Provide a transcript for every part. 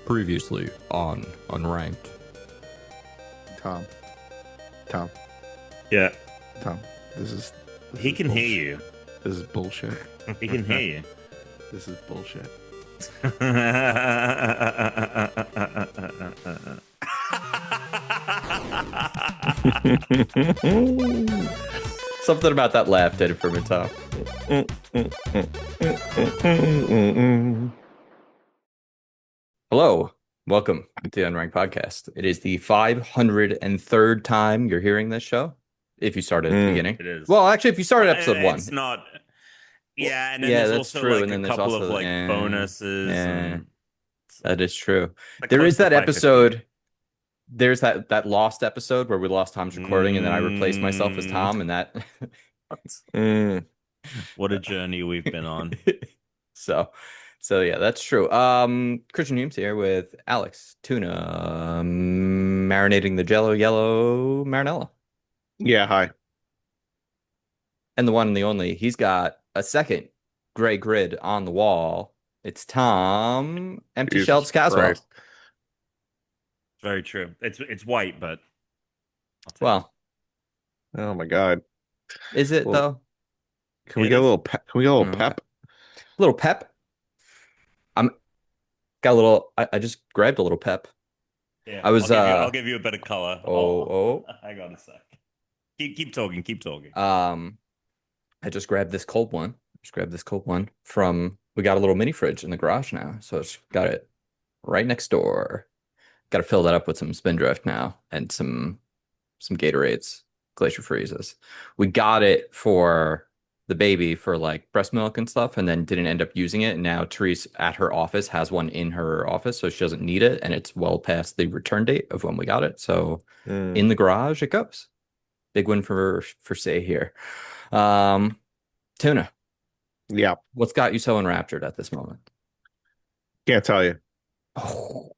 Previously on Unranked. Tom, Yeah, Tom, this he is can bullshit. hear you. This is bullshit. He can hear you. This is bullshit. Something about that laugh did it for me, Tom. Hello, welcome to the Unranked Podcast. It is the 503rd time you're hearing this show. If you started at the beginning. It is. Well, actually, if you started episode one. It's not. Yeah, and then Yeah, there's that's also true. like And then a there's couple also of like bonuses. And that is true. like There close is to that 550. episode. There's that lost episode where we lost Tom's recording, and then I replaced myself as Tom, and that. What a journey we've been on. So yeah, that's true. Christian Humes here with Alex, Tuna, marinating the Jello yellow marinella, Yeah, hi. and the one and the only. He's got a second gray grid on the wall. It's Tom, empty Jesus shelves Caswell. Christ. Very true. It's white, but I'll take Well, Oh my God. is it Well, though? Can we It get a is. little pep? Can we get a little Okay. pep? Little pep. I'm got a little. I just grabbed a little pep. Yeah, I was, I'll give you a bit of color. Oh. Hang on a sec. Keep talking. Keep talking. I just grabbed this cold one. From. We got a little mini fridge in the garage now, so it's got it right next door. Got to fill that up with some Spindrift now and some Gatorades, Glacier Freezes. We got it for the baby for like breast milk and stuff, and then didn't end up using it. And now Therese at her office has one in her office, so she doesn't need it, and it's well past the return date of when we got it. So in the garage it goes. Big win for Say here. Tuna, Yeah, what's got you so enraptured at this moment? can't tell you. Oh,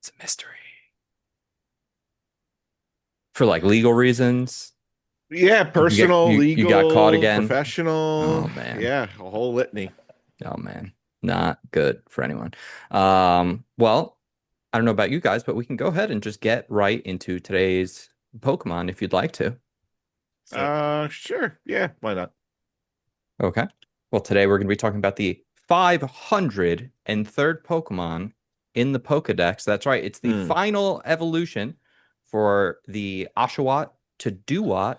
it's a mystery. For like legal reasons. Yeah, personal, you legal, got caught again. professional. Oh, man. Yeah, a whole litany. Oh man, not good for anyone. Well, I don't know about you guys, but we can go ahead and just get right into today's Pokemon if you'd like to. Sure. Yeah, why not? Okay. Well, today we're going to be talking about the 503rd Pokemon in the Pokedex. That's right. It's the final evolution for the Oshawott to Duat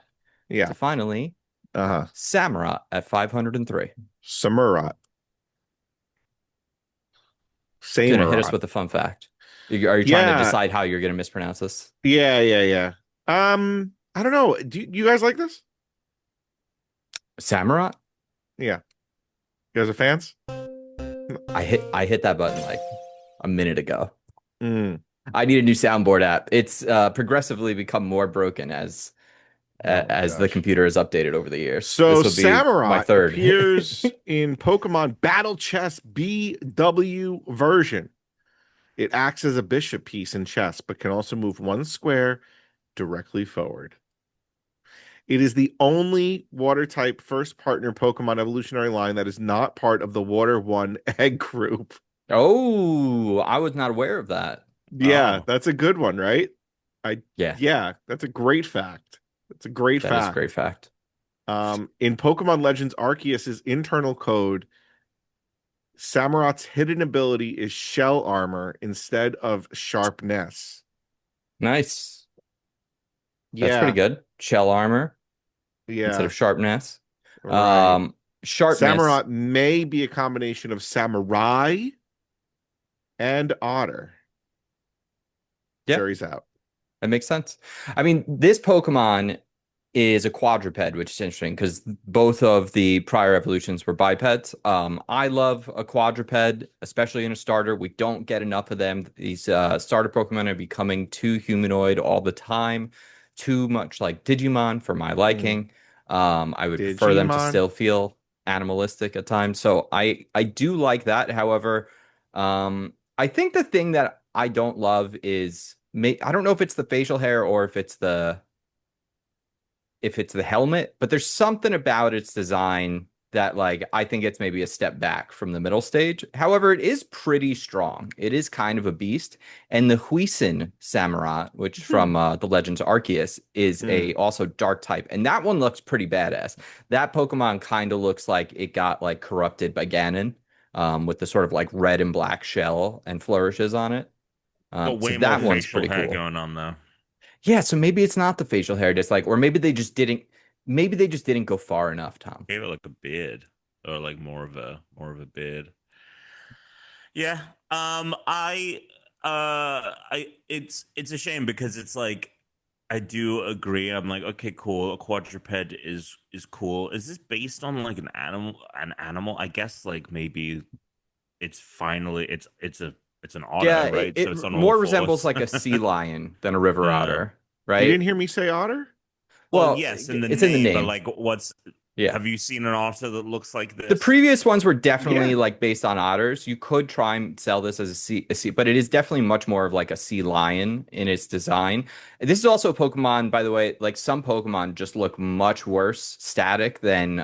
Yeah. to finally Uh-huh. Samurott at 503. Samurott. Gonna hit us Samurott. with a fun fact. Are you trying to decide how you're going to mispronounce this? Yeah. I don't know. Do you guys like this? Samurott? Yeah. You guys are fans? I hit that button like a minute ago. Mm. I need a new soundboard app. It's progressively become more broken as the gosh. computer has updated over the years. So This will be my Samurott third. appears in Pokemon Battle Chess BW version. It acts as a bishop piece in chess, but can also move one square directly forward. It is the only water type first partner Pokemon evolutionary line that is not part of the Water 1 egg group. Oh, I was not aware of that. Yeah, Oh. that's a good one, right? Yeah, That's a great fact. That's a great that fact. is a great fact. In Pokemon Legends Arceus's internal code, Samurott's hidden ability is shell armor instead of sharpness. Nice. Yeah, That's pretty good. Shell armor instead of sharpness. right. Sharpness. Samurott may be a combination of samurai and otter. Yeah. Jury's out. That makes sense. I mean, this Pokemon is a quadruped, which is interesting because both of the prior evolutions were bipeds. I love a quadruped, especially in a starter. We don't get enough of them. These starter Pokemon are becoming too humanoid all the time, too much like Digimon for my liking. I would prefer them to Digimon? still feel animalistic at times. So I do like that. However, I think the thing that I don't love is I don't know if it's the facial hair or if it's the helmet, but there's something about its design that like I think it's maybe a step back from the middle stage. However, it is pretty strong. It is kind of a beast. And the Huisen Samurott, which from the Legends Arceus, is a Mm. also dark type. And that one looks pretty badass. That Pokemon kind of looks like it got like corrupted by Ganon, with the sort of like red and black shell and flourishes on it. Got So way more that one's facial pretty hair cool. going on though. Yeah, so maybe it's not the facial hair dislike, or maybe they just didn't go far enough, Tom. Gave it like a beard or like more of a beard. Yeah. It's a shame because it's like I do agree. I'm like, okay, cool. A quadruped is cool. Is this based on like an animal? An animal? I guess like maybe it's finally it's an Yeah, otter, it, right? So it's it on all more resembles fours. like a sea lion than a river uh, otter, You right? didn't hear me say otter? well, Well, yes, in the it's in the name, but name. like, what's Yeah. have you seen an otter that looks like The this? previous ones were definitely Yeah. like based on otters. You could try and sell this as a sea, but it is definitely much more of like a sea lion in its design. This is also a Pokemon, by the way, like some Pokemon just look much worse static than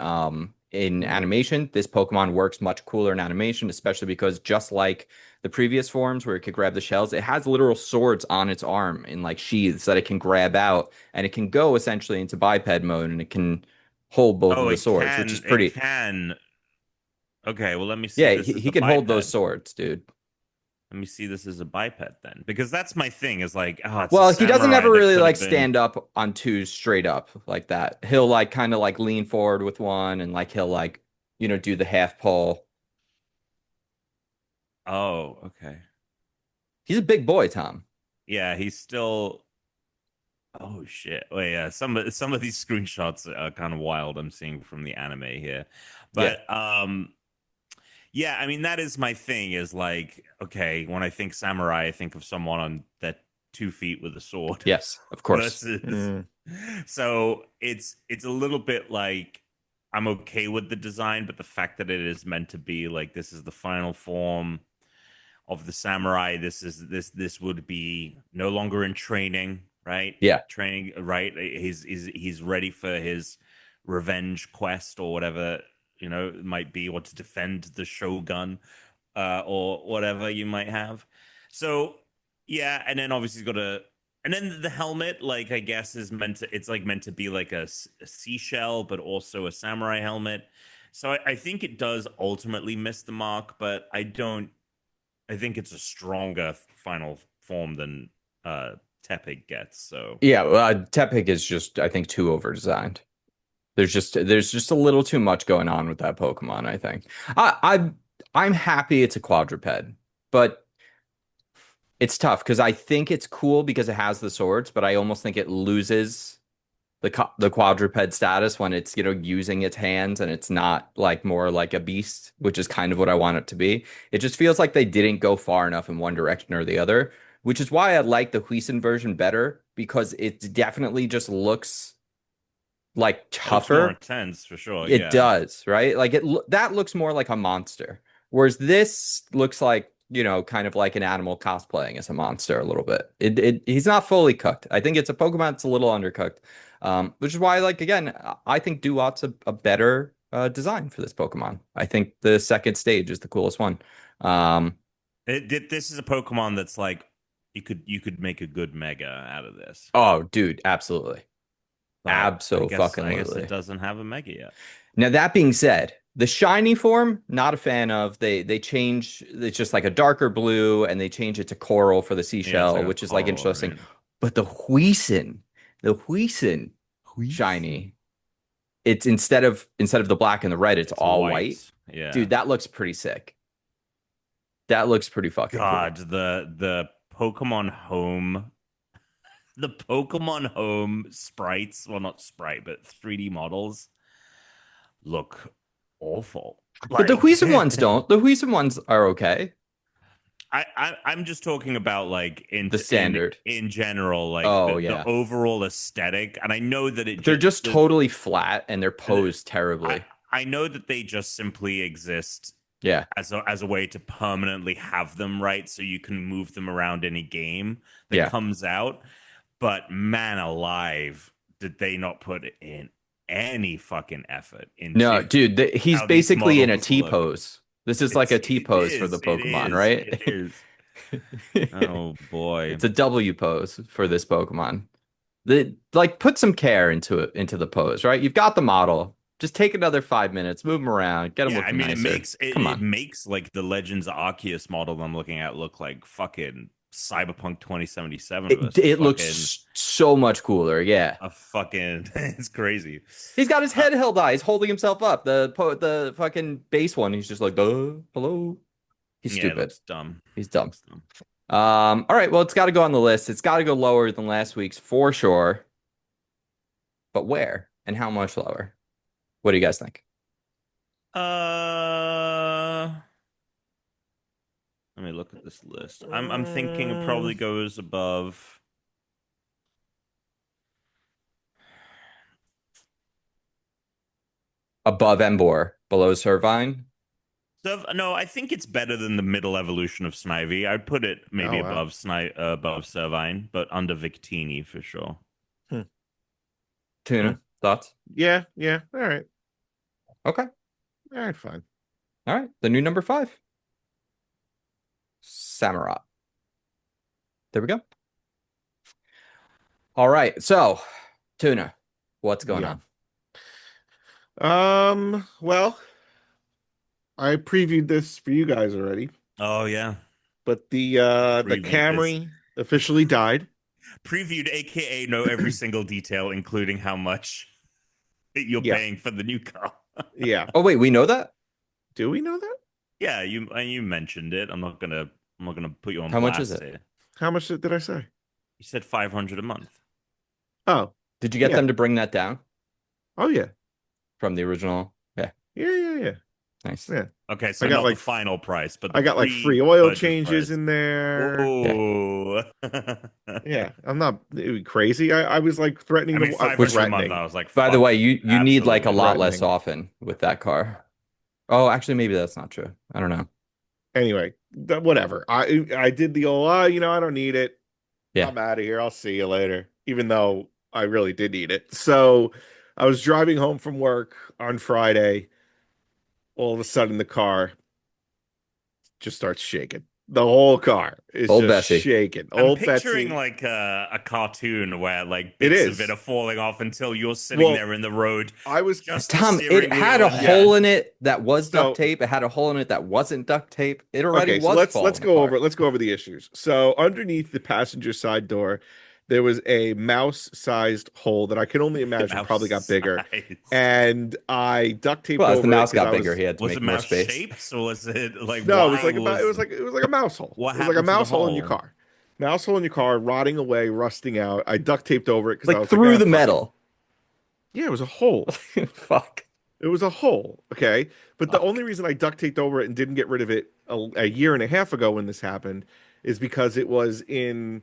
in Mm. animation. This Pokemon works much cooler in animation, especially because just like the previous forms where it could grab the shells, it has literal swords on its arm in like sheaths that it can grab out and it can go essentially into biped mode and it can hold both of Oh, the swords, which is it pretty. can. Okay, well, let me see Yeah, this as he a can hold biped. those swords, dude. Let me see this as a biped then, because that's my thing. Is like, oh, it's a Well, he doesn't samurai ever that really could like have been. stand up on two straight up like that. He'll like kind of like lean forward with one and like he'll like, do the half pull. Oh, okay. He's a big boy, Tom. Yeah, he's still. Oh shit. Oh yeah, some of these screenshots are kind of wild. I'm seeing from the anime here, Yeah. but yeah, I mean that is my thing. Is like, okay, when I think samurai, I think of someone on that 2 feet with a sword Yes, of course. versus. Mm. So it's a little bit like I'm okay with the design, but the fact that it is meant to be like this is the final form of the samurai. This would be no longer in training, right? Yeah. Training, right? He's ready for his revenge quest or whatever it might be, or to defend the shogun, or whatever you might have. So yeah, and then obviously he's got a. And then the helmet, like I guess, is meant to. It's like meant to be like a seashell, but also a samurai helmet. So I think it does ultimately miss the mark, but I don't. I think it's a stronger final form than Tepig gets. So Yeah, Tepig is just I think too over designed. There's just a little too much going on with that Pokemon, I think. I'm happy it's a quadruped, but it's tough because I think it's cool because it has the swords, but I almost think it loses the quadruped status when it's using its hands and it's not like more like a beast, which is kind of what I want it to be. It just feels like they didn't go far enough in one direction or the other, which is why I like the Huisen version better because it definitely just looks like it looks more tougher. intense for sure. It Yeah. does, right? Like that looks more like a monster, whereas this looks like, kind of like an animal cosplaying as a monster a little bit. He's not fully cooked. I think it's a Pokemon that's a little undercooked, which is why, like again, I think Duat's a better design for this Pokemon. I think the second stage is the coolest one. Um, This is a Pokemon that's like you could make a good Mega out of this, oh, dude, absolutely, but I guess it absolutely. doesn't have a Mega yet. Now that being said, the shiny form, not a fan of. They change it's just like a darker blue and they change it to coral for the Yeah, it's seashell, like a which is like coral, interesting. right? But the Huisen Huisi. shiny, it's instead of the black and the red, it's It's all white. white. Yeah. Dude, that looks pretty sick. That looks pretty fucking God, cool. the Pokemon Home, the Pokemon Home sprites, well, not sprite, but 3D models look awful. But the Like Huisen ones don't. The Huisen ones are okay. I'm just talking about like The standard. in general, like Oh the yeah. overall aesthetic. And I know that it They're just just totally flat and they're posed I terribly. I know that they just simply exist Yeah. as a way to permanently have them, right, so you can move them around any game that Yeah. comes out. But man alive, did they not put in any fucking effort No, into dude, he's how these basically in a models T look. pose. This is like a T It pose for the is, it Pokemon, is, right? it is. Oh boy. It's a W pose for this Pokemon. Like put some care into it, into the pose, right? You've got the model. Just take another 5 minutes, move him around, get him Yeah, I looking mean, nicer. Come it on. makes like the Legends Arceus model I'm looking at look like fucking Cyberpunk 2077 versus It fucking looks so much cooler. Yeah. a fucking it's crazy. He's got his Uh, head held high. He's holding himself up. The fucking base one, he's just like, hello. He's yeah, it stupid. looks dumb. He's It dumb. looks dumb. All right, well, it's got to go on the list. It's got to go lower than last week's for sure. But where and how much lower? What do you guys think? Uh, Let me look at this list. I'm thinking it probably goes above. Above Embor, below Servine? No, I think it's better than the middle evolution of Snivy. I'd put it maybe Oh wow. above above Servine, but under Victini for sure. Hmm. Tuna, thoughts? Yeah, yeah. All right. Okay. All right, fine. All right. The new number 5. Samurott. There we go. All right. So, Tuna, what's going Yeah. on? Well, I previewed this for you guys already, Oh yeah, but the previewed this. Camry officially died. Previewed, aka know every single detail, including how much you're Yeah. paying for the new car. Yeah. Oh, wait, we know that? Do we know that? Yeah, you mentioned it. I'm not gonna put you on How much is blast it? here. How much did I say? You said 500 a month. Oh, Did you get yeah. them to bring that down Oh yeah. from the original? Yeah. Yeah. Nice. Yeah. Okay, so I got not the like final price, but the I got like free oil pre-purchase changes price. in there. Yeah. Whoa. Yeah, I'm not crazy. I was like I threatening mean, to 500 a month. threatening. I was like, By the fuck way, you. you need like a Absolutely lot not. less Threatening. often with that car. Oh, actually, maybe that's not true. I don't know. Anyway, whatever. I did the old, I don't need it. Yeah. I'm out of here. I'll see you later. Even though I really did need it. So I was driving home from work on Friday. All of a sudden, the car just starts shaking. The whole car is Old just Bessie. shaking. I'm Old picturing Betsy. like a cartoon where like It bits of it is. are falling off until you're sitting Well, there in the road, I was just the Tom, it steering had wheel a and yeah. hole in it that was duct So tape. It had a hole in it that wasn't duct tape. It already okay, so was let's falling go over apart. let's go over the issues. So underneath the passenger side door, there was a mouse-sized hole that I can only imagine probably got mouse bigger. size. And I duct taped Well, as the over it mouse because got I bigger, was he had to Was it make more mouse space. shapes or was it like no, it was why like about was it was like a mouse hole. what It was like a happened to the mouse hole in your hole? car. Mouse hole in your car, rotting away, rusting out. I duct taped over it because I Like was like, through ah, the fuck it. metal. Yeah, it was a hole. Fuck. It was a hole. Okay. But the only Fuck. reason I duct taped over it and didn't get rid of it a year and a half ago when this happened is because it was in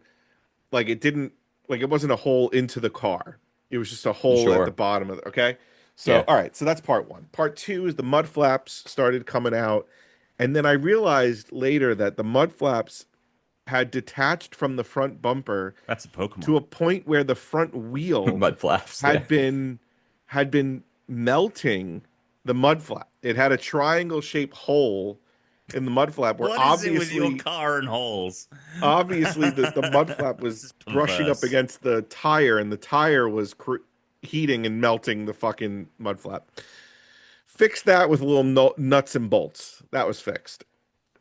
like it didn't like it wasn't a hole into the car. It was just a hole at the Sure. bottom of it. Okay. So Yeah. all right, so that's part one. Part two is the mud flaps started coming out. And then I realized later that the mud flaps had detached from the front bumper That's a Pokemon. to a point where the front wheel Mud flaps. Yeah. had been had been melting the mud flap. It had a triangle shaped hole in the mud flap where What is it with your obviously car and holes? the mud flap This was is brushing up perverse. against the tire and the tire was heating and melting the fucking mud flap. Fixed that with little nuts and bolts. That was fixed.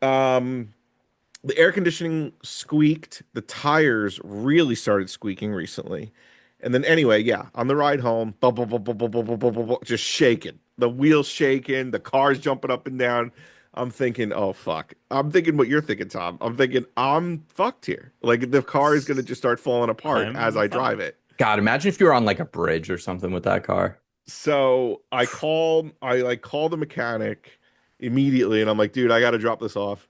Um, the air conditioning squeaked. The tires really started squeaking recently. And then anyway, yeah, on the ride home, just shaking. The wheels shaking, the car's jumping up and down. I'm thinking, oh fuck. I'm thinking what you're thinking, Tom. I'm thinking I'm fucked here. Like the car is gonna just start falling apart as I'm I fine. drive it. God, imagine if you were on like a bridge or something with that car. So I like call the mechanic immediately and I'm like, dude, I gotta drop this off.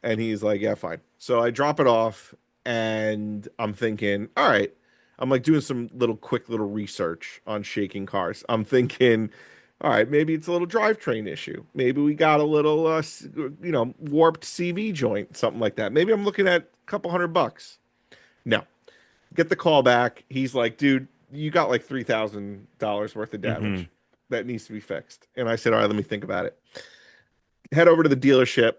And he's like, yeah, fine. So I drop it off and I'm thinking, all right. I'm like doing some quick little research on shaking cars. I'm thinking, all right, maybe it's a little drivetrain issue. Maybe we got a little, warped CV joint, something like that. Maybe I'm looking at a couple $100. No, get the call back. He's like, dude, you got like $3,000 worth of Hmm. damage that needs to be fixed. And I said, all right, let me think about it. Head over to the dealership,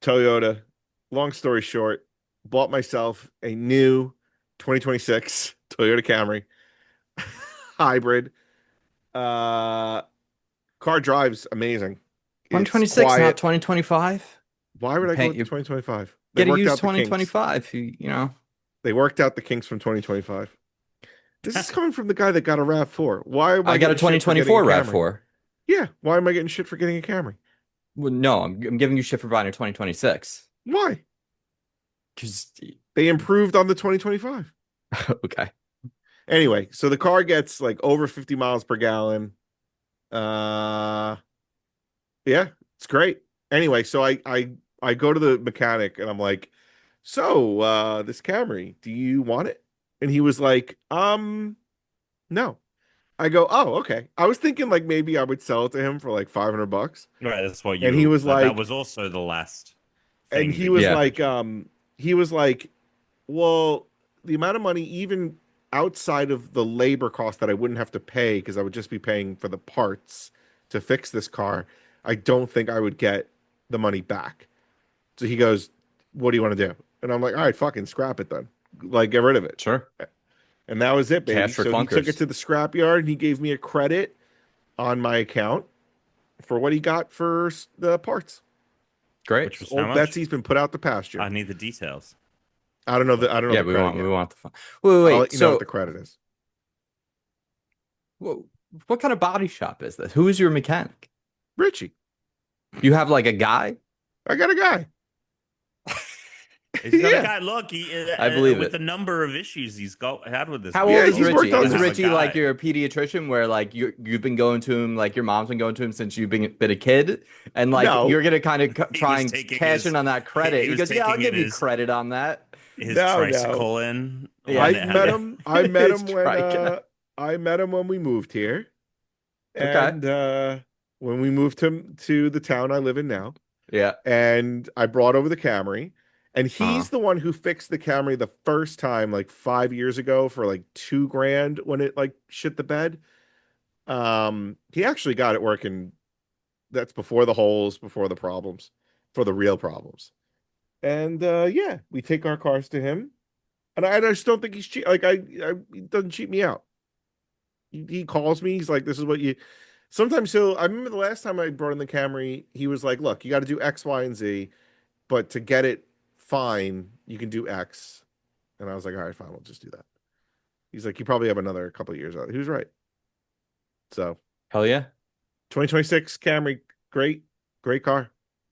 Toyota. Long story short, bought myself a new 2026 Toyota Camry hybrid. Uh, car drives amazing. It's 2026, not quiet. 2025. Why would I go with the You 2025? They get to worked use out the kinks. 2025. You know. They worked out the kinks from 2025. This is coming from the guy that got a RAV4. Why am I I got a getting shit for getting a 2024 Camry? RAV4. Yeah, why am I getting shit for getting a Camry? Well, no, I'm giving you shit for buying a 2026. Why? Because They improved on the 2025. okay, Anyway, so the car gets like over 50 miles per gallon. Uh yeah, it's great. Anyway, so I go to the mechanic and I'm like, "So, this Camry, do you want it?" And he was like, no." I go, "Oh, okay." I was thinking like maybe I would sell it to him for like $500. Right, that's what And he you was that like, was also the last and thing he that you was yeah, like, mentioned. he was like, "Well, the amount of money, even outside of the labor cost that I wouldn't have to pay because I would just be paying for the parts to fix this car, I don't think I would get the money back." So he goes, "What do you want to do?" And I'm like, "All right, fucking scrap it then. Like, get rid of it." sure. And that was it, baby. Cash for So he took it clunkers. to the scrapyard and he gave me a credit on my account for what he got for the parts. Great. Which was how Old much? Betsy's been put out the pasture. I need the details. I don't know Yeah, the credit we yet. want the fun. Wait, I'll wait. let you know what the So, credit is. wh- what kind of body shop is this? Who is your mechanic? Richie, You have like a guy? I got a guy. He's got a Yeah. guy. Look, I believe with it. the number of issues he's got had with this How old Yeah, is vehicle, he's he's worked Richie? on gonna Is have this. a Richie like guy. your pediatrician where like you've been going to him, like your mom's been going to him since you've been a kid, and like No, you're gonna kind of He try was and taking cash in on that credit? he He was goes, "Yeah, I'll taking in give you credit on that." his no. tricycle in Yeah, when it had a I met it's him when striking. I met him when we moved here. Okay. And when we moved to the town I live in now, Yeah. and I brought over the Camry, and Uh, he's the one who fixed the Camry the first time like 5 years ago for like 2 grand when it like shit the bed. He actually got it working. That's before the holes, before the problems, for the real problems. And yeah, we take our cars to him, and I just don't think he's cheat. Like he doesn't cheat me out. He calls me. He's like, "This is what you." Sometimes he'll. I remember the last time I brought in the Camry, he was like, "Look, you got to do X, Y, and Z, but to get it fine, you can do X." And I was like, "All right, fine, we'll just do that." He's like, "You probably have another couple of years out." He was right. So hell yeah. 2026 Camry, great, great car.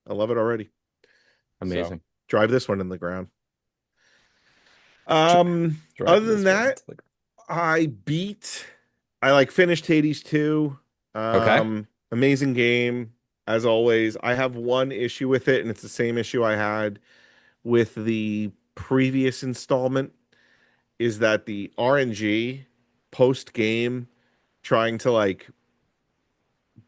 I love it already. So Amazing. drive this one in the ground. Dr- Other Driving than this one. that, I beat. I like finished Hades 2. Okay. Amazing game as always. I have one issue with it, and it's the same issue I had with the previous installment. Is that the RNG post game trying to like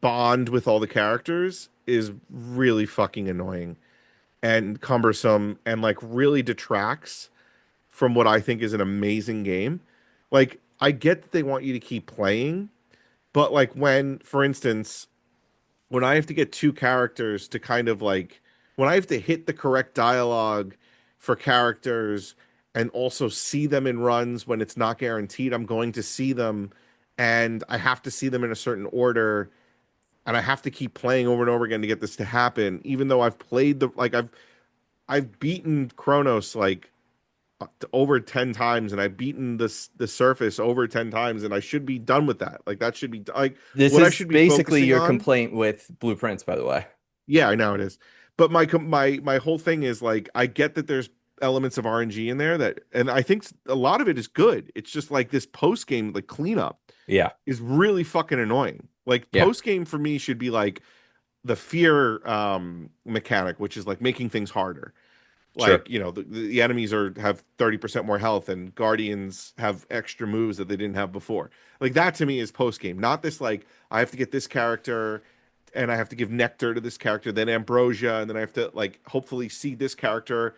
bond with all the characters is really fucking annoying and cumbersome and like really detracts from what I think is an amazing game. Like, I get that they want you to keep playing, but like when, for instance, when I have to get two characters to kind of like, when I have to hit the correct dialogue for characters and also see them in runs when it's not guaranteed I'm going to see them, and I have to see them in a certain order, and I have to keep playing over and over again to get this to happen, even though I've played I've beaten Chronos like over 10 times, and I've beaten the surface over 10 times, and I should be done with that. Like that should be like This what I is should be basically focusing your on. complaint with blueprints, by the way. Yeah, I know it is. But my whole thing is like I get that there's elements of RNG in there that, and I think a lot of it is good. It's just like this post game like cleanup Yeah. is really fucking annoying. Like Yeah. post game for me should be like the fear mechanic, which is like making things harder. Sure. Like, the enemies have 30% more health, and guardians have extra moves that they didn't have before. Like that to me is post game, not this like I have to get this character and I have to give nectar to this character, then ambrosia, and then I have to like hopefully see this character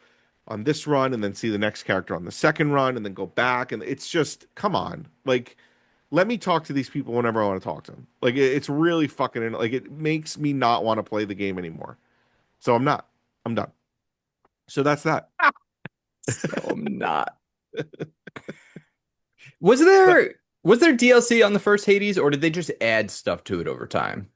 on this run and then see the next character on the second run and then go back, and it's just come on. Like let me talk to these people whenever I want to talk to them. Like it's really fucking like it makes me not want to play the game anymore. So I'm not. I'm done. So that's that. So I'm not. Was But there DLC on the first Hades, or did they just add stuff to it over time?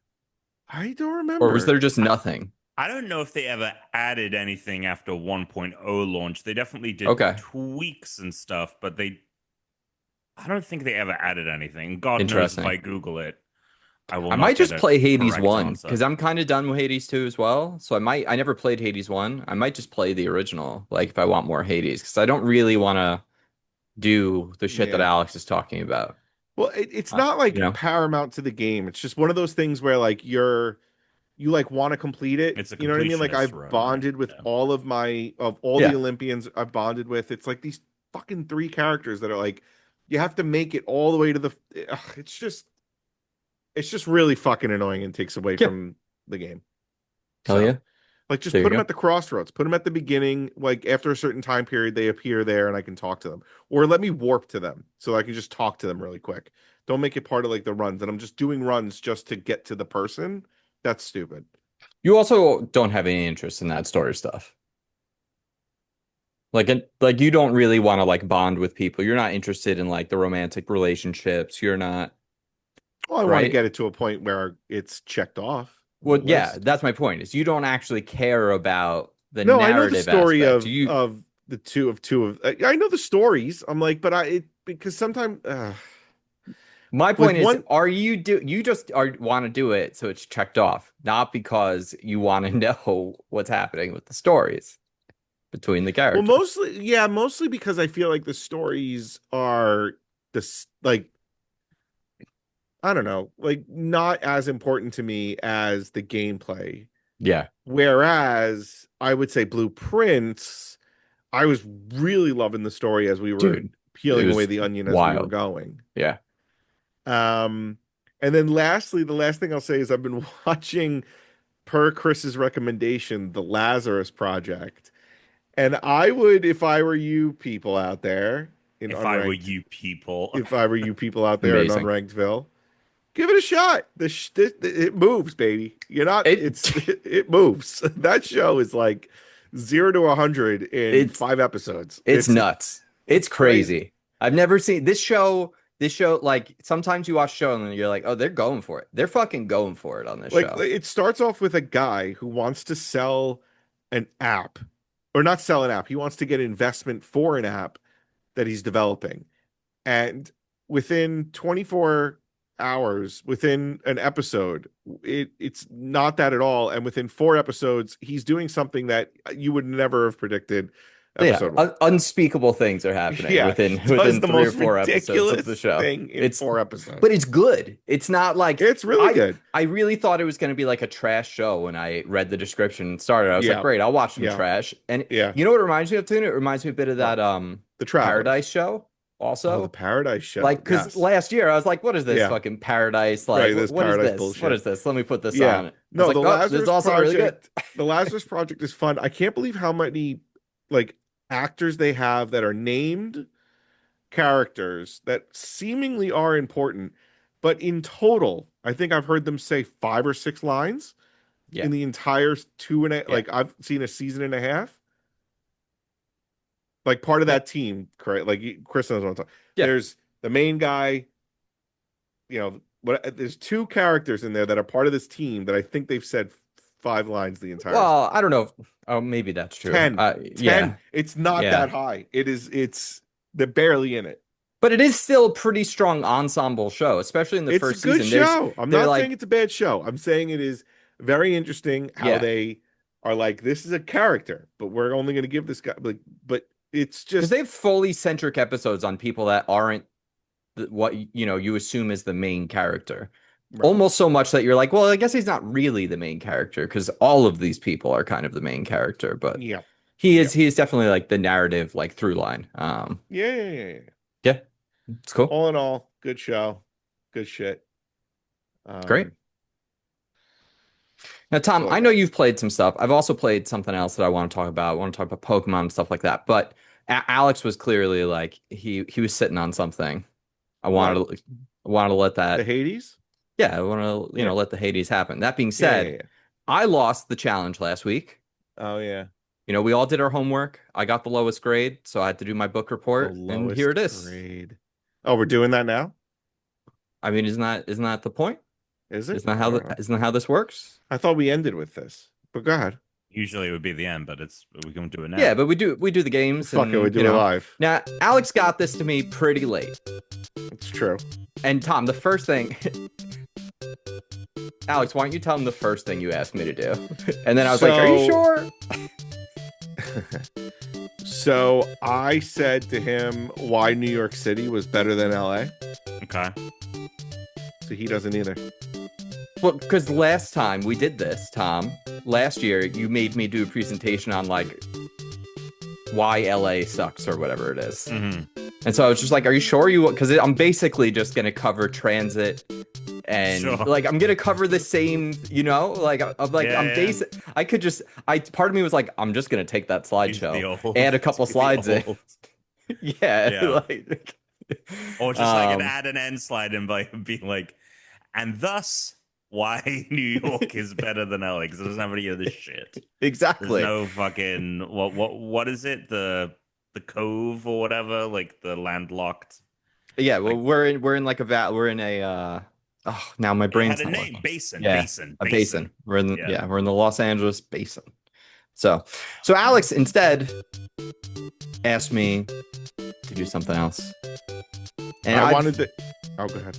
I don't Or was remember. there just nothing? I don't know if they ever added anything after 1.0 launch. They definitely did Okay, tweaks and stuff, but I don't think they ever added anything. God knows if interesting. I Google it, I will I not might get just a play Hades correct 1 answer. because I'm kind of done with Hades 2 as well. So I never played Hades 1. I might just play the original, like if I want more Hades, because I don't really want to do the shit that Yeah. Alex is talking about. Well, it's not You like know? paramount to the game. It's just one of those things where like you like want to complete it. It's a You know what I mean? Like completionist I've run, right? bonded with Yeah. all of all the Yeah. Olympians I've bonded with. It's like these fucking three characters that are like you have to make it all the way to the ugh, it's just really fucking annoying and takes away Yeah. from the game. Hell So, yeah. like just There put you them go. at the crossroads. Put them at the beginning, like after a certain time period they appear there and I can talk to them. Or let me warp to them so I can just talk to them really quick. Don't make it part of like the runs and I'm just doing runs just to get to the person. That's stupid. You also don't have any interest in that story stuff. Like you don't really want to like bond with people. You're not interested in like the romantic relationships. You're not, Well, I want to right? get it to a point where it's checked off the Well, yeah, list. that's my point, is you don't actually care about the No, I know the narrative story aspect. You of the two of I know the stories. I'm like, but because sometimes My with point is, one are you just are want to do it so it's checked off, not because you want to know what's happening with the stories between the well characters. mostly yeah, mostly because I feel like the stories are this like I don't know, like not as important to me as the gameplay. Yeah, Whereas I would say Blueprints, I was really loving the story as we were dude, it peeling away was the onion as we were wild. going. Yeah. Um, and then lastly, the last thing I'll say is I've been watching, per Chris's recommendation, the Lazarus Project. And I would, if I were you people out there in If I were Unranked, you people. if I were you people out there in Amazing. Unrankedville, give it a shot. It moves, baby. You're not. It It moves. That show is like 0 to 100 in it's 5 episodes. it's nuts. It's It's crazy. crazy. I've never seen this show. This show, like sometimes you watch a show and you're like, oh, they're going for it. They're fucking going for it on this Like show. it starts off with a guy who wants to sell an app, or not sell an app. He wants to get investment for an app that he's developing. And within 24 hours, within an episode, it's not that at all. And within 4 episodes, he's doing something that you would never have predicted Yeah, episode 1. unspeakable things are happening Yeah, within he does the three or most four episodes of the ridiculous show. thing in It's 4 episodes. but it's good. It's not like It's really good. I really thought it was going to be like a trash show when I read the description and started. I was like, Yeah, great, I'll watch some yeah, trash. And yeah. you know what it reminds me of, Tuna? It reminds me a bit of What? that The Travelers. Paradise show Oh, the also. Paradise Show. Like, because Yes. last year I was like, what is this Yeah. fucking paradise? Like, Right. This what is Paradise this? What bullshit. is this? Let me put this Yeah. on. I was No, like, the oh, this is Lazarus also really good. Project. The Lazarus Project is fun. I can't believe how many like actors they have that are named characters that seemingly are important, but in total, I think I've heard them say 5 or 6 lines Yeah, in the entire two and a yeah, like I've seen a season and a half. Like part of yeah, that team, correct? Like Chris knows what I'm talking. yeah. There's the main guy, what there's two characters in there that are part of this team that I think they've said 5 lines the entire Well, I don't know. Oh, maybe that's true. 10. 10. Yeah, It's not yeah. that high. It's they're barely in it. But it is still a pretty strong ensemble show, especially in the It's a first good season. There's show. I'm they're not saying like, it's a bad show. I'm saying it is very interesting how yeah, they are like, this is a character, but we're only going to give this guy like, but it's because just they have fully centric episodes on people that aren't what you assume is the main character. right. Almost so much that you're like, well, I guess he's not really the main character because all of these people are kind of the main character, but Yeah. he Yeah. is definitely like the narrative like through line. Yeah. Yeah, it's cool. All in all, good show. Good shit. Great. Um, Now, that's Tom, all I I know got. you've played some stuff. I've also played something else that I want to talk about. I want to talk about Pokemon and stuff like that. But Alex was clearly like he was sitting on something. I wanted What? to. Want to let The that, Hades? yeah, I want to, Yeah. let the Hades happen. That being Yeah, yeah, said, yeah. I lost the challenge last week. Oh yeah. We all did our homework. I got the lowest grade, so I had to do my book The report, and here lowest it is. grade. Oh, we're doing that now? I mean, isn't that the point? Is it? Isn't that I don't know. isn't that how this works? I thought we ended with this. But go ahead. Usually it would be the end, but we can do it Yeah, now. but we do the games, Fuck it, we and do it live. Now Alex got this to me pretty late. It's true. And Tom, the first thing, Alex, why don't you tell him the first thing you asked me to do? And then I was like, "Are you So- sure?" So I said to him why New York City was better than LA. Okay. So he doesn't either. Well, because last time we did this, Tom, last year you made me do a presentation on like why LA sucks or whatever it is. Mm-hmm. And so I was just like, "Are you sure you?" Because I'm basically just gonna cover transit. And Sure. like I'm gonna cover the same, like I'm like Yeah, I'm yeah. basic. I could just part of me was like, I'm just gonna take that Use slideshow, the old- add a couple use the slides in. old- Yeah, Yeah. like Or just like an um, add an end slide and being like, and thus why New York is better than LA because it doesn't have any of this shit. There's exactly. no fucking what is it? The cove or whatever, like the landlocked. Yeah, well, Like- we're in like we're in a oh, now my It brain's had a not name, working. basin, Yeah, basin, a basin. We're in Yeah. we're in the Los Angeles basin. So Alex instead asked me to do something else. And I wanted to. Oh, go ahead.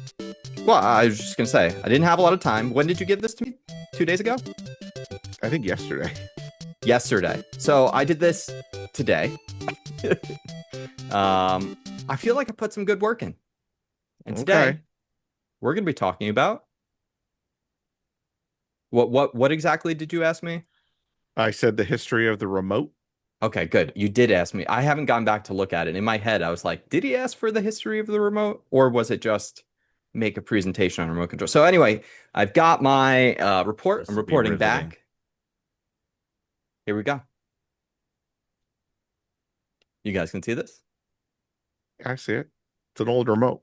Well, I was just gonna say I didn't have a lot of time. When did you give this to me? 2 days ago? I think yesterday. Yesterday. So I did this today. I feel like I put some good work in. And today Okay. we're gonna be talking about what exactly did you ask me? I said the history of the remote. Okay, good. You did ask me. I haven't gone back to look at it. In my head, I was like, did he ask for the history of the remote, or was it just make a presentation on remote control? So anyway, I've got my report. This I'm will be reporting riveting. back. Here we go. You guys can see this? I see it. It's an old remote.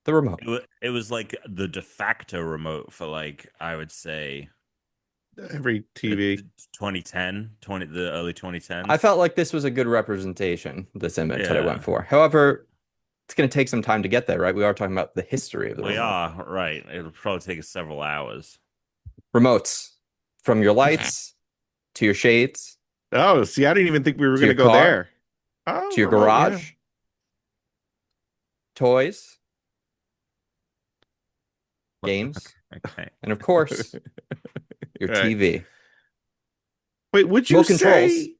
The remote. It was like the de facto remote for like I would say Every TV. 2010, the early 2010s. I felt like this was a good representation, this image that I Yeah. went for. However, it's going to take some time to get there, right? We are talking about the history of the We remote. are right. It'll probably take us several hours. Remotes, from your lights to your shades Oh, see, I didn't even think we were To going to your go car? there. Oh, to your remote, yeah. garage, toys, games, Okay. and of course, your Right. TV. Wait, would you Remote controls say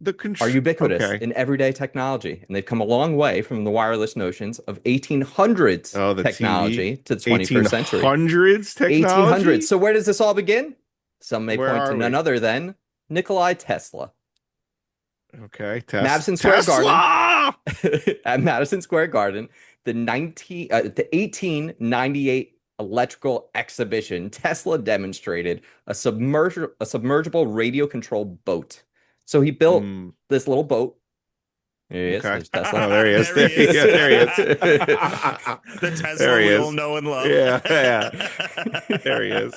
the are control ubiquitous Okay. in everyday technology, and they've come a long way from the wireless notions of 1800s Oh, the technology to the 21st century. 1800s technology? 1800s. So where does this all begin? Some may Where point to are none we? other than Nikolai Tesla. Okay, Madison Square Tesla! At Madison Square Garden, the 1898 electrical exhibition, Tesla demonstrated a submergible radio controlled boat. So he built Mm, this little boat. There he is. okay. There's Tesla. Oh, there he is. There he is. Yeah, there he is. The Tesla There he we is. all know and love. Yeah, There he is.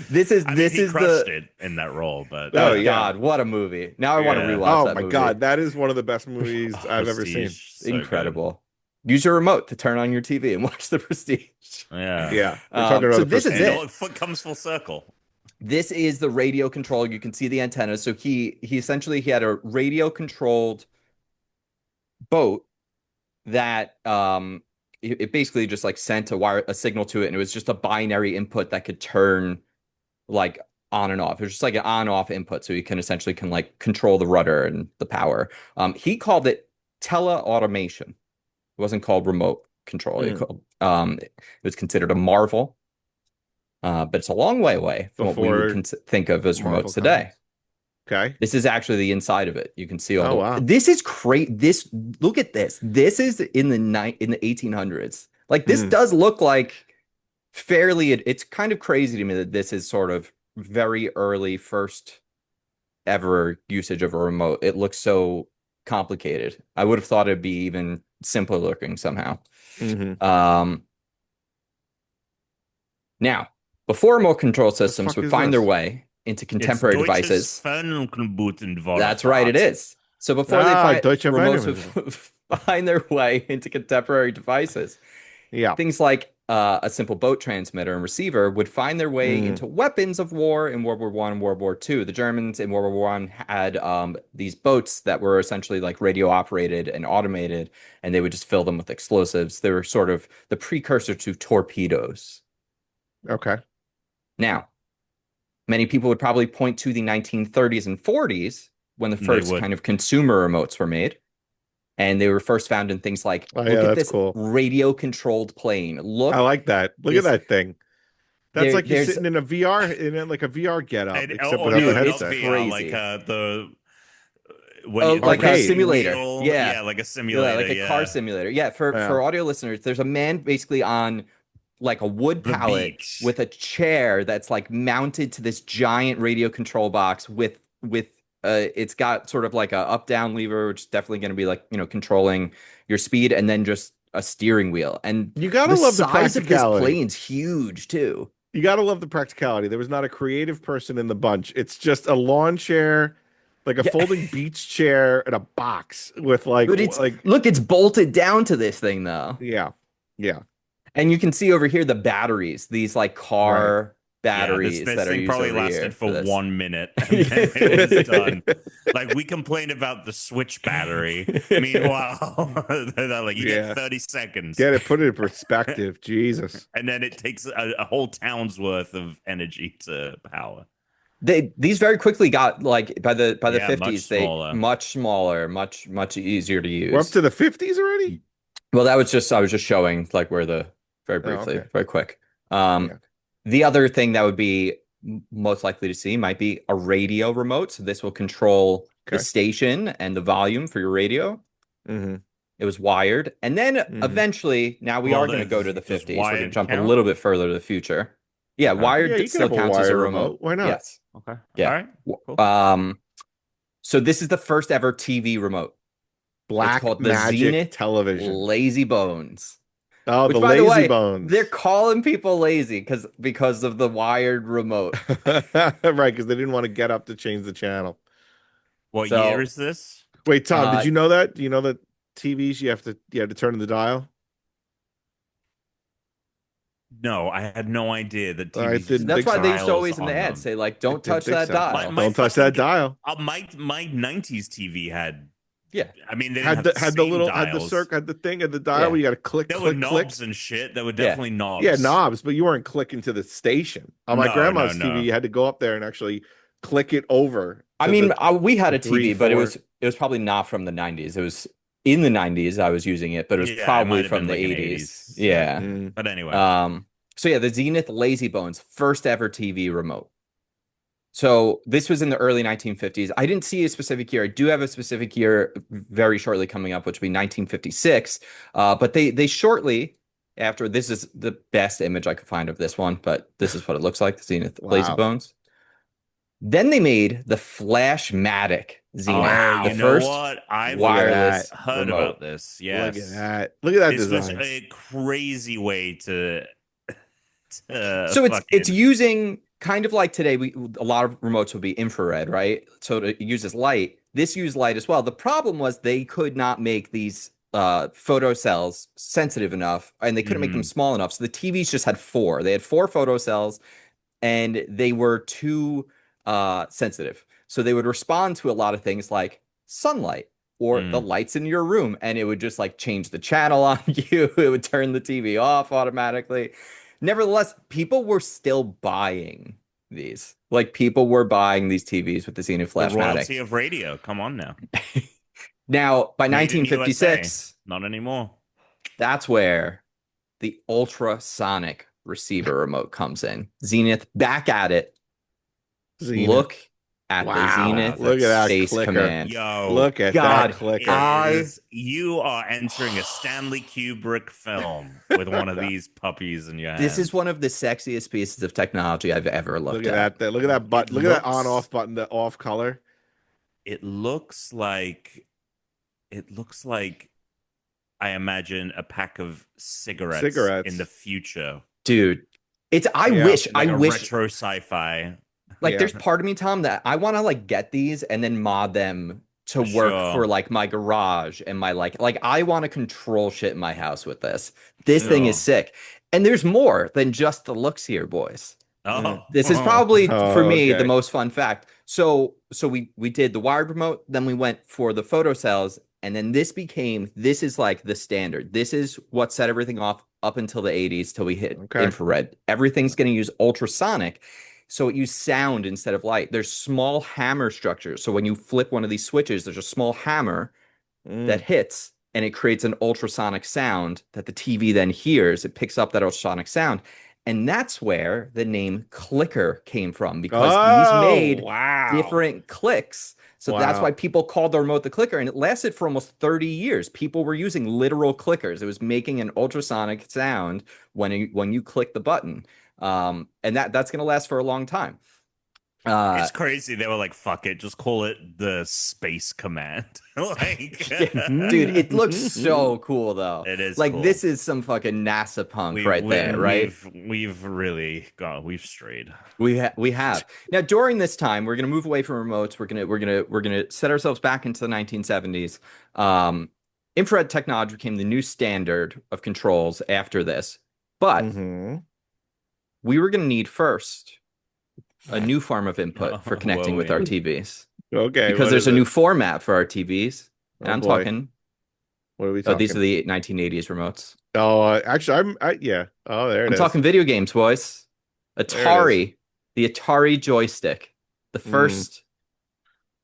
This is I mean, this he is crushed the it in that role, but Oh, oh yeah. God, what a movie! Now I want to Yeah. rewatch Oh that my movie. God, that is one of the best movies I've ever seen. Prestige, so good. Incredible. Use your remote to turn on your TV and watch The Prestige. Yeah. Yeah, we're talking about so the this is And Prestige. it all comes full circle. This is the radio control. You can see the antennas. So he essentially he had a radio controlled boat that it basically just like sent a signal to it, and it was just a binary input that could turn like on and off. It was just like an on-off input, so you can essentially like control the rudder and the power. He called it teleautomation. It wasn't called remote control. It was considered a marvel. But it's a long way away from what we Before would think of as Marvel remotes today. comics. Okay. This is actually the inside of it. You can see all Oh, the. wow. This is great. Look at this. This is in the 1800s. Like this Mhm. does look like fairly. It's kind of crazy to me that this is sort of very early first ever usage of a remote. It looks so complicated. I would have thought it'd be even simpler looking somehow. Hmm. Now, before remote control The systems fuck would is find their this? way into It's contemporary Deutsches devices, that's right, it Fernbedienungsfahrt. is. So before they Ah, find Deutsche remotes Welle. would find their way into contemporary devices, Yeah. things like a simple boat transmitter and receiver would find their way Mm. into weapons of war in World War One and World War Two. The Germans in World War One had these boats that were essentially like radio operated and automated, and they would just fill them with explosives. They were sort of the precursor to torpedoes. Okay. Now, many people would probably point to the 1930s and 40s when the They first would. kind of consumer remotes were made. And they were first found in things like, Oh yeah, look at that's this cool. radio controlled plane. I Look, like that. Look at this that thing. That's like you're there's sitting in a VR in like a VR getup, And, except without the no, dude, it's not headset. VR, like crazy. the when Oh, you like a Arcade. simulator. wheel, Yeah. yeah, like a Yeah, simulator, like a car yeah. simulator. Yeah, for Yeah. audio listeners, there's a man basically on like a wood The pallet beach. with a chair that's like mounted to this giant radio control box with it's got sort of like a up down lever, which is definitely going to be like, controlling your speed, and then just a steering wheel. And You gotta the love the size of this practicality. plane's huge too. You gotta love the practicality. There was not a creative person in the bunch. It's just a lawn chair, like a Yeah. folding beach chair, and a box with like But it's bolted down to this thing though. yeah, yeah, And you can see over here the batteries, these like right. car Yeah, this batteries this that are thing used probably over here lasted for this. 1 minute and then it was done. Like we complained about the Switch battery. Meanwhile, they're like you Yeah. get 30 seconds. Get it, put it in perspective. Jesus. And then it takes a whole town's worth of energy to power. These very quickly got like by the Yeah, 50s, much smaller, much easier to We're up use. to the 50s already? Well, I was just showing like where very Oh, briefly, okay. very quick. Yeah. The other thing that would be most likely to see might be a radio remote. So this will control the Okay. station and the volume for your radio. Mm-hmm. It was wired. And then Mhm. eventually, now we Well, are going to go to the does 50s. We're going to wired jump a count? little bit further to the future. Yeah, wired Yeah, you can still have a counts as a wired remote. remote. Why not? Yes. Okay. Yeah. All right. Cool. So this is the first ever TV remote. It's Black called the Magic Zenith Television. Lazy Bones. Oh, Which, the by the Lazy way, Bones. they're calling people lazy because of the wired remote. Right, because they didn't want to get up to change the channel. What So- year is this? Wait, Tom, Uh, did you know that? Do you know that TVs you have to turn the dial? No, I had no idea that I TVs didn't That's think why so. they used to dials always in the on ad them. say like, "Don't didn't touch think that so. dial." Don't touch that dial. My 90s TV had. Yeah. I mean, they didn't Had have the had the same little dials. had the thing at the dial Yeah. where you got to click, There were click, knobs click. and shit. There were definitely knobs. Yeah, knobs, but you weren't clicking to the station. On my No, grandma's no, no. TV, you had to go up there and actually click it over. I to mean, the- we had the a TV, 3, but it 4. was probably not from the 90s. It was in the 90s I was using it, but it was Yeah, it probably might have from been the like an 80s. 80s. Yeah. Mm. But anyway, So yeah, the Zenith Lazy Bones, first ever TV remote. So this was in the early 1950s. I didn't see a specific year. I do have a specific year very shortly coming up, which will be 1956. But they shortly after, this is the best image I could find of this one, but this is what it looks like, the Zenith Lazy Wow. Bones. Then they made the Flashmatic Zenith. oh, the you know first what? I've wireless heard remote. about this. Yes. Look at that. Look at that This was design. a crazy way to So it's using kind of like today, a lot of remotes would be infrared, right? So it uses light. This used light as well. The problem was they could not make these photocells sensitive enough, and they couldn't make them small enough. So the TVs just had 4. They had 4 photocells, and they were too sensitive. So they would respond to a lot of things like sunlight or the lights in your room, and it would just like change the channel on you. It would turn the TV off automatically. Nevertheless, people were still buying these. Like, people were buying these TVs with the Zenith the Flashmatic. royalty of radio. Come on now. Now, by Made in 1956, USA. Not anymore. that's where the ultrasonic receiver remote comes in. Zenith back at it. Zenith. Look at Wow. the Zenith Look at that Space clicker. Command. Yo, Look at God, that clicker. you are entering a Stanley Kubrick film with one of these puppies in your hand. This is one of the sexiest pieces of technology I've ever looked Look at that. Look at that button. Look at that looks- on-off button, the off color. It looks like I imagine a pack of cigarettes in the Cigarettes. future, Dude, I Yeah. wish, like a retro sci-fi. like Yeah. there's part of me, Tom, that I want to like get these and then mod them to work for Sure, like my garage and my like I want to control shit in my house with this. This thing is sure. sick. And there's more than just the looks here, boys. Mm. Oh, This is probably for Oh, me the okay. most fun fact. So we did the wired remote, then we went for the photocells, and then this is like the standard. This is what set everything off up until the 80s till we hit Okay. infrared. Everything's going to use ultrasonic. So it used sound instead of light. There's small hammer structures. So when you flip one of these switches, there's a small hammer that Mm. hits and it creates an ultrasonic sound that the TV then hears. It picks up that ultrasonic sound. And that's where the name clicker came from because these Oh, made wow. different clicks. So that's why Wow. people called the remote the clicker. And it lasted for almost 30 years. People were using literal clickers. It was making an ultrasonic sound when you click the button. And that's going to last for a long time. it's crazy. They were like, "Fuck it, just call it the Space Command." Like, Dude, it looks so cool though. it is Like cool. this is some fucking NASA punk right there, right? We've really gone. We've strayed. We have. Now during this time, we're gonna move away from remotes. We're gonna set ourselves back into the 1970s. Infrared technology became the new standard of controls after this, but Hmm. we were gonna need first a new form of input for Were connecting with we? our TVs Okay. because What there's is a new it? format for our TVs. And Oh I'm boy. talking. What are we Oh, these are talking? the 1980s remotes. Oh, actually, yeah. Oh, there it I'm is. talking video games, boys. There it is. The Atari joystick, the Mm. first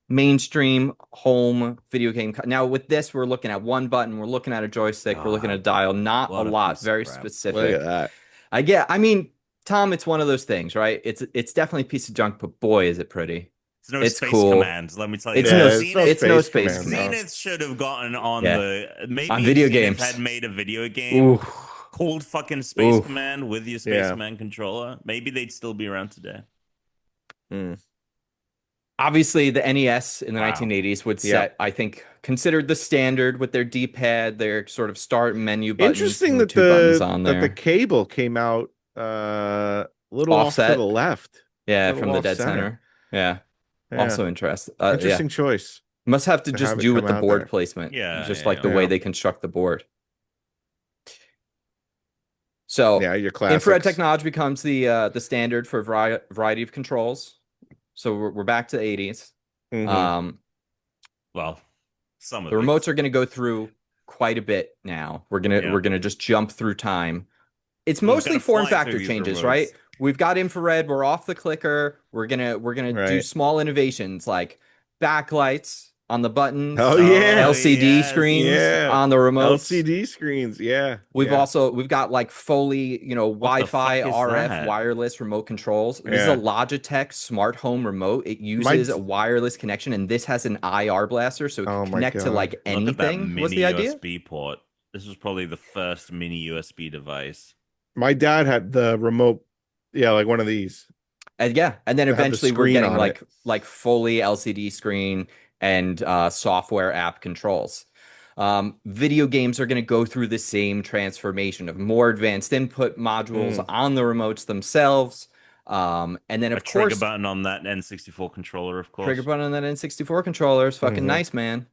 mainstream home video game. Now, with this, we're looking at one button, we're looking at a joystick, we're looking at a God, dial, not a what a lot, piece of very crap. Look at specific. that. I mean, Tom, it's one of those things, right? It's definitely a piece of junk, but boy, is it pretty. It's no It's Space cool. Command. Let me tell you It's that. no Yeah, it's no Zenith, it's no Space space Command. No. command. Zenith should have gotten on Yeah, the on maybe video Zenith games. had made a video game Ooh, called fucking Space ooh. Command with your Space Yeah. Command controller. Maybe they'd still be around today. Mm. Obviously, the NES in the Wow. Yep.1980s would set, I think, considered the standard with their D-pad, their sort of start menu buttons, Interesting and the that two buttons on the there. cable came out a little off to the Offset, left, a yeah, little from the off dead center. center. Yeah, Yeah. also interesting. Yeah, Interesting choice must have to to just have it do come with the out board there. placement, Yeah, just like the yeah. way Yeah. they construct the board. So, Yeah, your infrared classics. technology becomes the standard for a variety of controls. So we're back to the 80s. Hmm. Um, Well, some of the remotes these. are going to go through quite a bit now. Yeah. We're gonna just jump through time. It's We're mostly gonna form fly through factor these changes, remotes. right? We've got infrared, we're off the clicker. We're gonna do Right. small innovations like backlights on the buttons, Oh yeah. LCD yes. screens Yeah. on the remotes. LCD screens. Yeah. We've Yeah. also we've got like Foley, What the Wi-Fi, fuck is RF, that? wireless remote controls. This is a Yeah. Logitech smart home remote. It My uses a wireless connection, and this has an IR blaster, so it Oh can my connect to God. like Look at that anything. Was mini the idea? USB port. This was probably the first mini USB device. My dad had the remote, yeah, like one of these. And yeah, and then That had the eventually we're screen getting on it. like fully LCD screen and software app controls. Video games are going to go through the same transformation of more advanced input modules Mm. on the remotes themselves. And then A of trigger course, button on that N64 controller, of trigger course. button on that N64 controller is fucking Hmm. nice, man.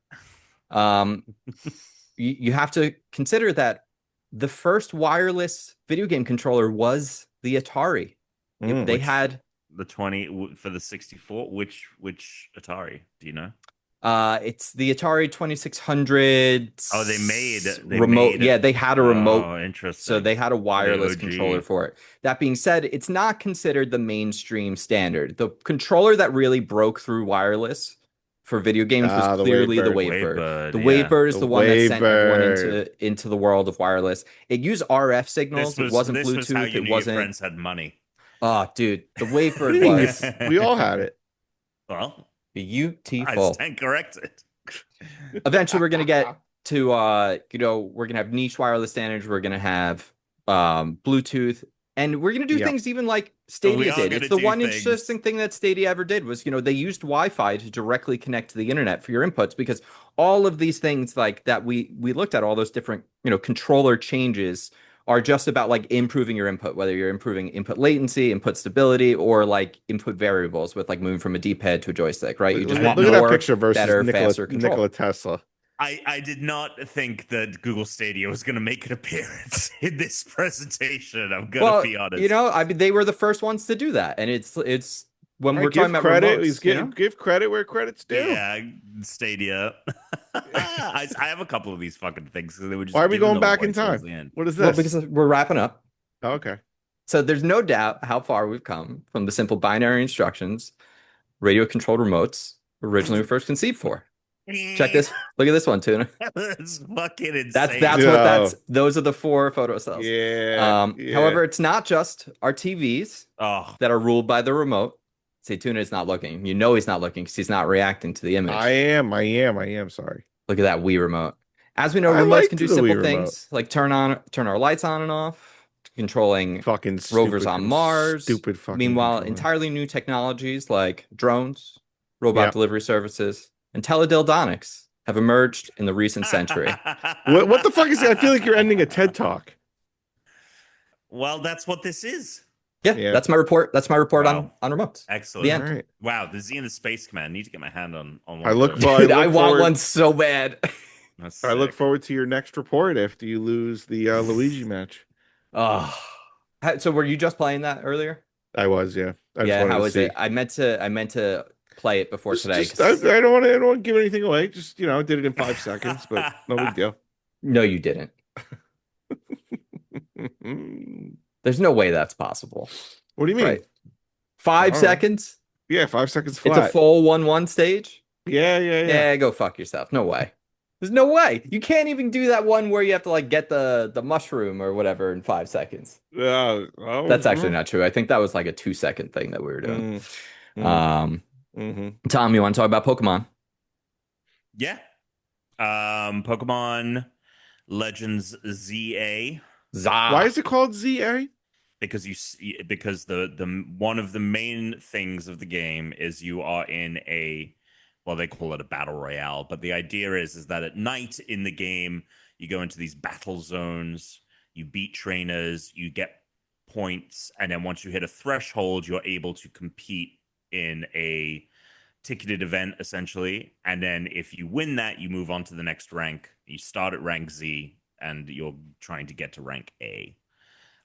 Um, you have to consider that the first wireless video game controller was the Atari. Mm. They Which- had The 20 for the 64. Which Atari? Do you know? it's the Atari 2600 Oh, they remote. made Yeah, they had a remote, Oh, interesting. so they had a wireless OG. controller for it. That being said, it's not considered the mainstream standard. The controller that really broke through wireless for video games was The clearly the Wavebird. Wavebird. The Yeah. Wavebird is The the one that sent everyone Wavebird. into the world of wireless. It used RF signals. It wasn't This was how Bluetooth. you It knew your wasn't. friends had money. Oh, dude, the What do Wavebird you mean? was We all had it. Well, I beautiful. stand corrected. Eventually we're gonna get to we're gonna have niche wireless standards. We're gonna have Bluetooth, And we're going to do Yep. things even like We Stadia are did. gonna It's the do one things. interesting thing that Stadia ever did was, they used Wi-Fi to directly connect to the internet for your inputs, because all of these things like that we looked at, all those different, controller changes are just about like improving your input, whether you're improving input latency, input stability, or like input variables with like moving from a D-pad to a joystick, right? You just want Look at that more, picture versus better, faster Nikola control. Tesla. I did not think that Google Stadia was going to make an appearance in this presentation. I'm going to Well, be honest. I mean, they were the first ones to do that, and it's All when right, we're talking give about credit. remotes, Give credit where credit's due. Yeah, Stadia. I have a couple of these fucking things because they were Why just are we giving going them back away in towards time? the end. What is Well, this? because we're wrapping up. Oh, okay. So there's no doubt how far we've come from the simple binary instructions radio controlled remotes originally were first conceived for. Check this. Look at this one, Tuna. That's fucking That's insane. that's what that's those are the 4 photocells. Yeah. However, it's not just our TVs Oh, that are ruled by the remote. See, Tuna is not looking. You know he's not looking because he's not reacting to the image. I am. Sorry. Look at that Wii remote. As we know, I remotes liked can do the Wii simple remote. things like turn our lights on and off, controlling Fucking rovers stupid, on Mars. stupid fucking Meanwhile, controller. entirely new technologies like drones, robot Yeah. delivery services, and teledildonics have emerged in the recent century. What the fuck is that? I feel like you're ending a TED talk. Well, that's what this is. Yeah, that's my report. That's my report Wow. on remotes. Excellent. The All end. right. Wow, the Z and the Space Command. I need to get my hand on one I of look those. for- Dude, I look want forward- one so bad. That's I look sick. forward to your next report after you lose the Luigi match. Oh, so were you just playing that earlier? I was, yeah. I just Yeah, wanted how to was see. it? I meant to play it before today. I don't want to give anything away. Just I did it in 5 seconds, but no big deal. No, you didn't. There's no way that's possible. What do you mean? Right. 5 I don't know. seconds? Yeah, 5 seconds It's flat. a full 1-1 stage? Yeah. Yeah, go fuck yourself. No way. There's no way. You can't even do that one where you have to like get the mushroom or whatever in 5 seconds. That's actually not true. I think that was like a 2-second thing that we were doing. Tom, you want to talk about Pokemon? Yeah. Pokemon Legends ZA. Why is it called ZA? Because because the one of the main things of the game is you are in well, they call it a battle royale, but the idea is that at night in the game you go into these battle zones, you beat trainers, you get points, and then once you hit a threshold, you're able to compete in a ticketed event essentially, and then if you win that, you move on to the next rank. You start at rank Z and you're trying to get to rank A.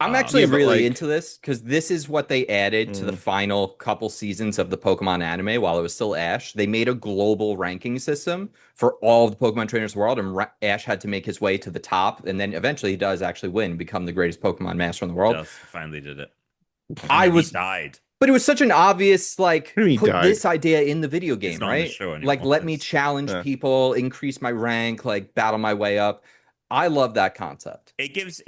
I'm actually really like- into this because this is what they added to the final couple seasons of the Pokemon anime while it was still Ash. They made a global ranking system for all of the Pokemon trainers in the world, and Ash had to make his way to the top, and then eventually he does actually win, become the greatest Pokemon master in the world. Just finally did it. He died. But it was such an obvious, like, What do you mean put died? this idea in the video game, not in the right? show anymore. Like, let me It's- challenge Yeah. people, increase my rank, like, battle my way up. I love that concept. It gives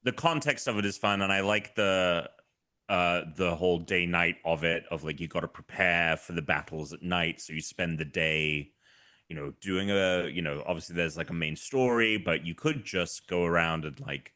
the context of it is fun, and I like the whole day night of it, of like you got to prepare for the battles at night, so you spend the day doing obviously there's like a main story, but you could just go around and like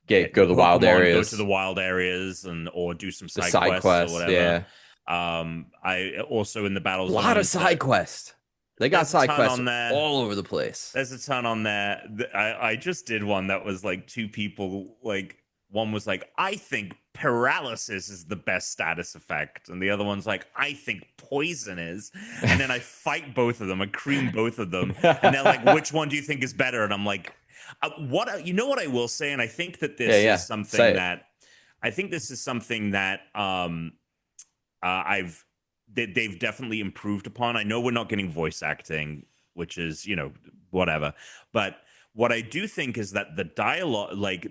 Go to the wild Pokemon, areas. go to the wild areas, or do some The side quests or whatever. yeah. I also in the battles, A lot of side quests. They got There's a side ton quests on there. all over the place. There's a ton on there. I just did one that was like 2 people, like one was like, I think paralysis is the best status effect, and the other one's like, I think poison is. And then I fight both of them, I cream both of them, and they're like, which one do you think is better? And I'm like, what I will say, and I think that this is something that I think this is something that they've definitely improved upon. I know we're not getting voice acting, which is, whatever. But what I do think is that the dialogue, like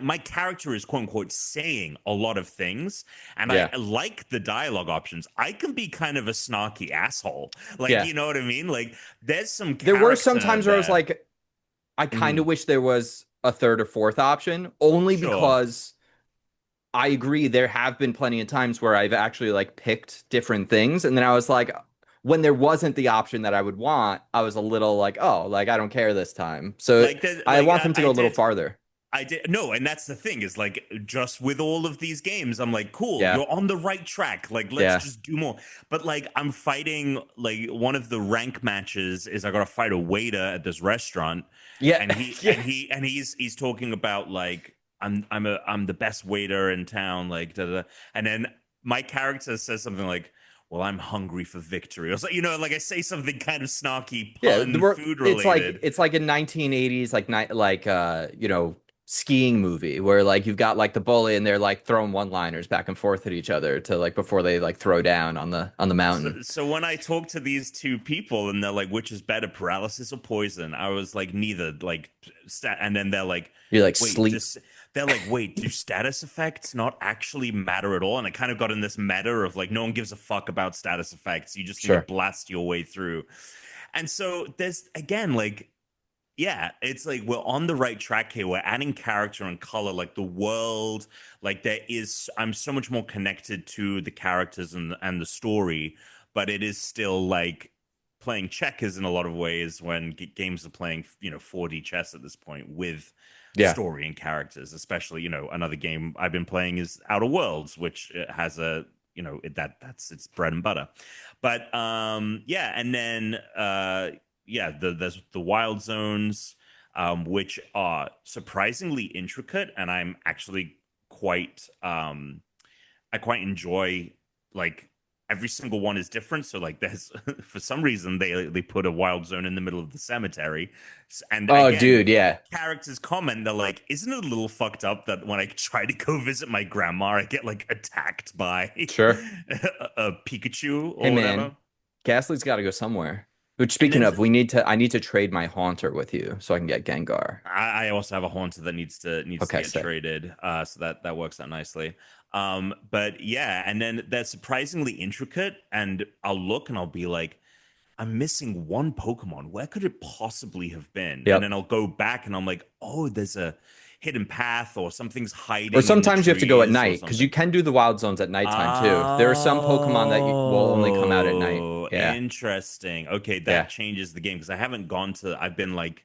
my character is quote unquote saying a lot of things, and I like the dialogue options. I can be kind of a snarky asshole. Like, you know what I mean? Like there's some There were some times where I was like, I kind of wish there was a third or fourth option, only because I agree there have been plenty of times where I've actually like picked different things, and then I was like, when there wasn't the option that I would want, I was a little like, oh, like I don't care this time. So I want them to go a little farther. I did no, and that's the thing is like just with all of these games, I'm like, cool, Yeah. you're on the right track. Like, let's Yeah. just do more. But like, I'm fighting like one of the rank matches is I gotta fight a waiter at this restaurant, Yeah. and he Yeah. and he and he's talking about like I'm the best waiter in town, like da, da, da. And then my character says something like, "Well, I'm hungry for victory." Or so, like I say something kind of snarky, Yeah, pun, food it's like related. it's like a 1980s skiing movie where like you've got like the bully and they're like throwing one-liners back and forth at each other to like before they like throw down on the mountain. So when I talk to these two people and they're like, which is better, paralysis or poison? I was like, neither. Like, and then they're like, You're like wait, sleep. this. They're like, wait, do status effects not actually matter at all? And I kind of got in this meta of like, no one gives a fuck about status effects. You just need to Sure. blast your way through. And so there's again like yeah, it's like we're on the right track here. We're adding character and color, like the world, like there is. I'm so much more connected to the characters and the story, but it is still like playing checkers in a lot of ways when games are playing, 4D chess at this point with Yeah. story and characters. Especially, another game I've been playing is Outer Worlds, which has a that's its bread and butter. But yeah, and then yeah, there's the wild zones, which are surprisingly intricate, and I'm actually quite I quite enjoy like every single one is different. So like there's for some reason they put a wild zone in the middle of the cemetery, and Oh, again. dude, yeah. Characters comment, they're like, isn't it a little fucked up that when I try to go visit my grandma, I get like attacked by Sure. a Pikachu Hey or man, whatever? Ghastly's got to go somewhere. Which And speaking then of, I need to trade my Haunter with you so I can get Gengar. I also have a Haunter that needs to Okay, get sick. traded, so that works out nicely. But yeah, and then they're surprisingly intricate, and I'll look and I'll be like, I'm missing one Pokemon. Where could it possibly have been? And Yep. then I'll go back and I'm like, oh, there's a hidden path or something's Or hiding in the sometimes you have to go at trees or night because you something. can do the wild zones at nighttime too. There are some Pokemon that will only come out at night. Oh, Yeah. interesting. Okay, Yeah. that changes the game because I haven't gone to. I've been like,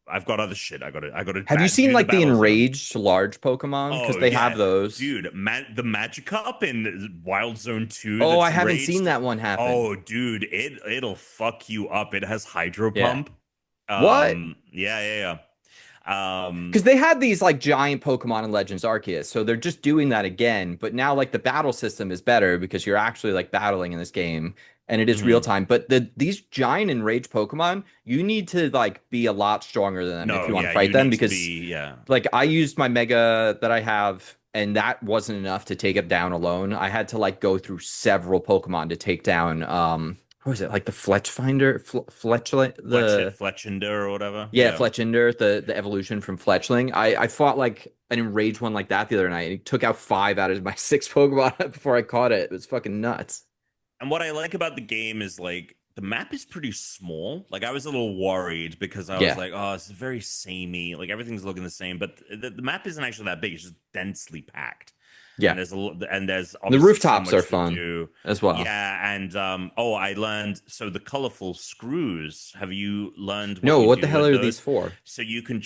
I've got other shit. I got to Have you seen do the like the battle zone. enraged large Pokemon? Because Oh they have yeah, those. dude, the Magikarp in Wild Zone 2 Oh, I that's haven't seen enraged. that one happen. Oh, dude, it'll fuck you up. It has Hydro Yeah. Pump. What? Yeah, yeah, yeah. Because they had these like giant Pokemon in Legends Arceus, so they're just doing that again. But now like the battle system is better because you're actually like battling in this game, and it is real Mhm. time. But these giant enraged Pokemon, you need to like be a lot stronger than them if No, you want to yeah, fight you them need to because be, yeah. like I used my Mega that I have, and that wasn't enough to take it down alone. I had to like go through several Pokemon to take down what was it like the Fletch Finder, Fletchling, the Fletchinder or whatever. yeah, Yeah. Fletchinder, the evolution from Fletchling. I fought like an enraged one like that the other night, and he took out five out of my six Pokemon before I caught it. It was fucking nuts. And what I like about the game is like the map is pretty small. Like I was a little worried because I was Yeah, like, oh, it's very samey. Like everything's looking the same, but the map isn't actually that big. It's just densely packed. yeah. And there's The obviously so rooftops are much to fun do. as well. Yeah, and oh, I learned so the colorful screws. Have you learned what No, you what the do hell with are these those? for? So you can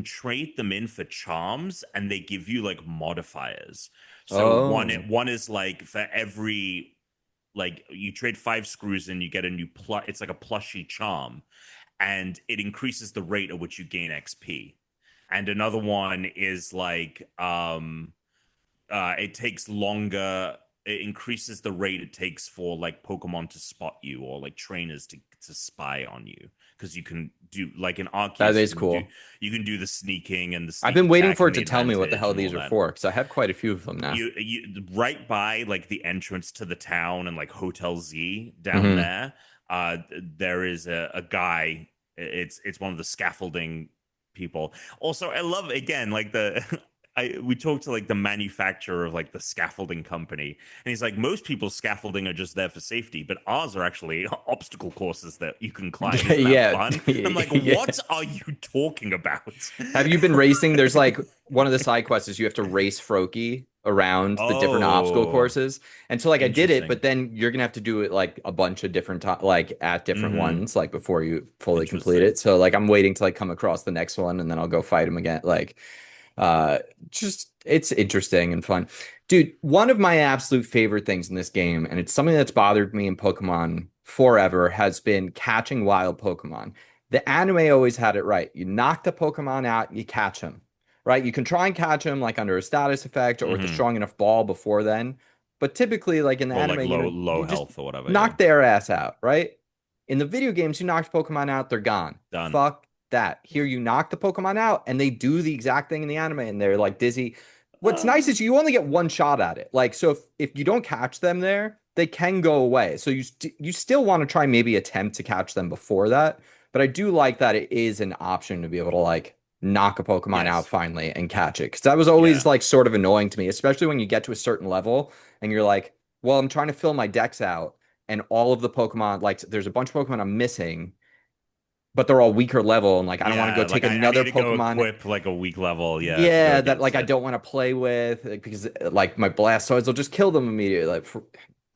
trade them in for charms, and they give you like modifiers. So Oh, one is like for every like you trade five screws and you get a new plus. It's like a plushy charm, and it increases the rate at which you gain XP. And another one is like it takes longer. It increases the rate it takes for like Pokemon to spot you or like trainers to spy on you because you can do like in that Arceus is cool. you can do the sneaking and the I've sneak been waiting attack for and it the to tell me what the advantage hell and all these are that. for, because I have quite a few of them now. You right by like the entrance to the town and like Hotel Z down Hmm. there. There is a guy. It's one of the scaffolding people. Also, I love again like the we talked to like the manufacturer of like the scaffolding company, and he's like, most people's scaffolding are just there for safety, but ours are actually obstacle courses that you can climb. Isn't that Yeah, fun? I'm like, yeah. what are you talking about? Have you been racing? There's like one of the side quests is you have to race Froakie around the different obstacle Oh, courses. And so like I did it, but interesting. then you're gonna have to do it like a bunch of different times, like at different Mm-hmm. ones, like before you fully complete Interesting. it. So like I'm waiting to like come across the next one and then I'll go fight him again. Like uh just it's interesting and fun. Dude, one of my absolute favorite things in this game, and it's something that's bothered me in Pokemon forever, has been catching wild Pokemon. The anime always had it right. You knock the Pokemon out, you catch them, right? You can try and catch them like under a status effect or with a Mm-hmm. strong enough ball before then. But typically, like in the Well, like anime, low you just health or whatever. Yeah. knock their ass out, right? In the video games, you knock Pokemon out, they're gone. Done. Fuck that. Here, you knock the Pokemon out, and they do the exact thing in the anime, and they're like dizzy. What's nice Uh, is you only get one shot at it. Like, so if you don't catch them there, they can go away. So you still want to try maybe attempt to catch them before that. But I do like that it is an option to be able to like knock a Pokemon out yes. finally and catch it. Because that was always Yeah. like sort of annoying to me, especially when you get to a certain level and you're like, well, I'm trying to fill my decks out, and all of the Pokemon, like there's a bunch of Pokemon I'm missing, but they're all weaker level, and like I don't want to go Yeah. take Like I another need to go Pokemon. equip like a weak level. Yeah. To go Yeah, that against like I it. don't want to play with because like my Blastoids will just kill them immediately.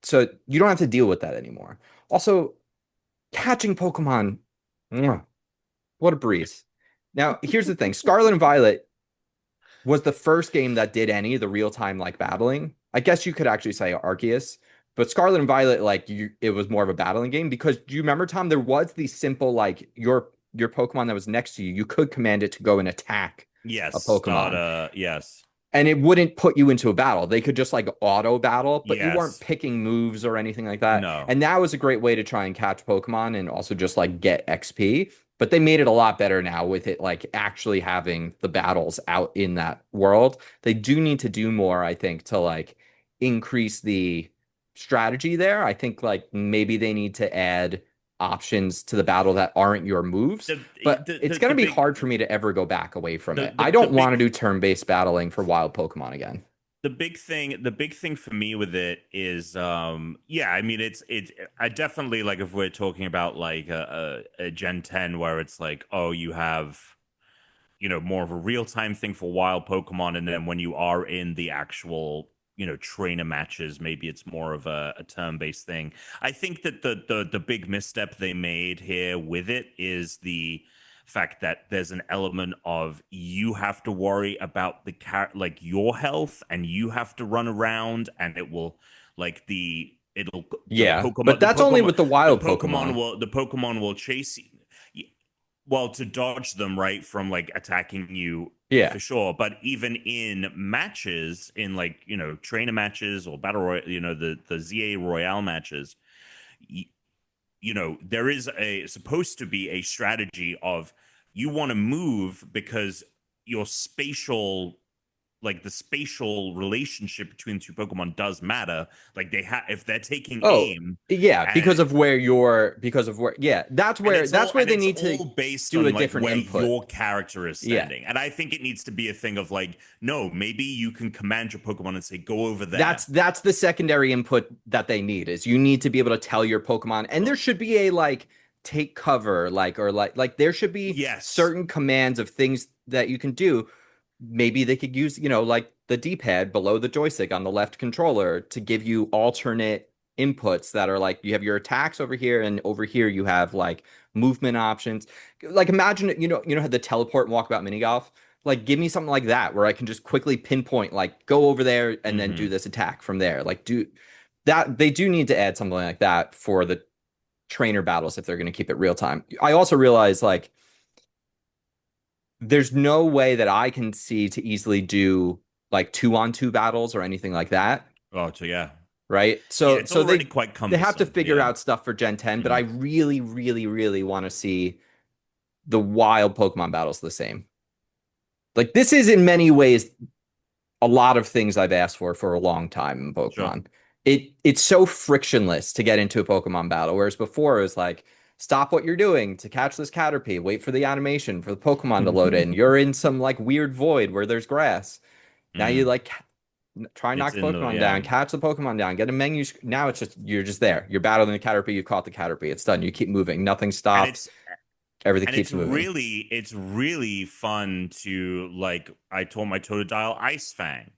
So you don't have to deal with that anymore. Also, catching Pokemon, mwah, what a breeze. Now, here's the thing: Scarlet and Violet was the first game that did any of the real time like battling. I guess you could actually say Arceus, but Scarlet and Violet, like it was more of a battling game because do you remember, Tom? There was the simple like your Pokemon that was next to you, you could command it to go and attack Yes. a Start. Pokemon, Yes. and it wouldn't put you into a battle. They could just like auto battle, but you weren't Yes. picking moves or anything like that. No. And that was a great way to try and catch Pokemon and also just like get XP. But they made it a lot better now with it like actually having the battles out in that world. They do need to do more, I think, to like increase the strategy there. I think like maybe they need to add options to the battle that aren't your moves, The but the it's the, going the to be big hard for me to ever go back away from it. I the don't want big to do turn-based battling for wild Pokemon again. the big thing for me with it is yeah, I mean it's I definitely like if we're talking about like a Gen 10 where it's like, oh, you have more of a real-time thing for wild Pokemon, and then when you are in the actual trainer matches, maybe it's more of a turn-based thing. I think that the big misstep they made here with it is the fact that there's an element of you have to worry about like your health, and you have to run around, and it will like the Yeah, Pokemon but the that's only Pokemon with the the wild Pokemon Pokemon. will the Pokemon will chase you. Well, to dodge them, right, from like attacking you Yeah. for sure. But even in matches, in like trainer matches or battle royale, the ZA Royale matches, y- there is a supposed to be a strategy of you want to move because your spatial like the spatial relationship between the two Pokemon does matter. Like if they're taking Oh, aim yeah, and because of where yeah, and it's that's all where and they it's need to all based do a on like different where input. your character is Yeah. standing. And I think it needs to be a thing of like, no, maybe you can command your Pokemon and say go over there. That's the secondary input that they need is you need to be able to tell your Pokemon, and there should be a like take cover like or like there should be Yes. certain commands of things that you can do. Maybe they could use, like the D-pad below the joystick on the left controller to give you alternate inputs that are like you have your attacks over here and over here you have like movement options. Like imagine how the teleport and walkabout mini golf. Like give me something like that where I can just quickly pinpoint like go over there and then do Hmm. this attack from there. Like do that they do need to add something like that for the trainer battles if they're going to keep it real time. I also realize like there's no way that I can see to easily do like 2-on-2 battles or anything like that, Oh, so yeah. right? Yeah, So it's so already they quite they have to cumbersome. figure Yeah. out stuff for Gen 10, but I Hmm. really, really, really want to see the wild Pokemon battles the same. Like this is in many ways a lot of things I've asked for a long time in Sure. Pokemon. It's so frictionless to get into a Pokemon battle, whereas before it was like, stop what you're doing to catch this Caterpie, wait for the animation for the Pokemon to load in. You're in some like weird void where there's grass. Now you Hmm. like try and It's knock the in the Pokemon yeah. down, catch the Pokemon down, get a menu. Now it's just you're just there. You're battling the Caterpie. You caught the Caterpie. It's done. You keep moving. Nothing And stops. it's Everything and keeps moving. it's really fun to like I told my Totodile Ice Fang.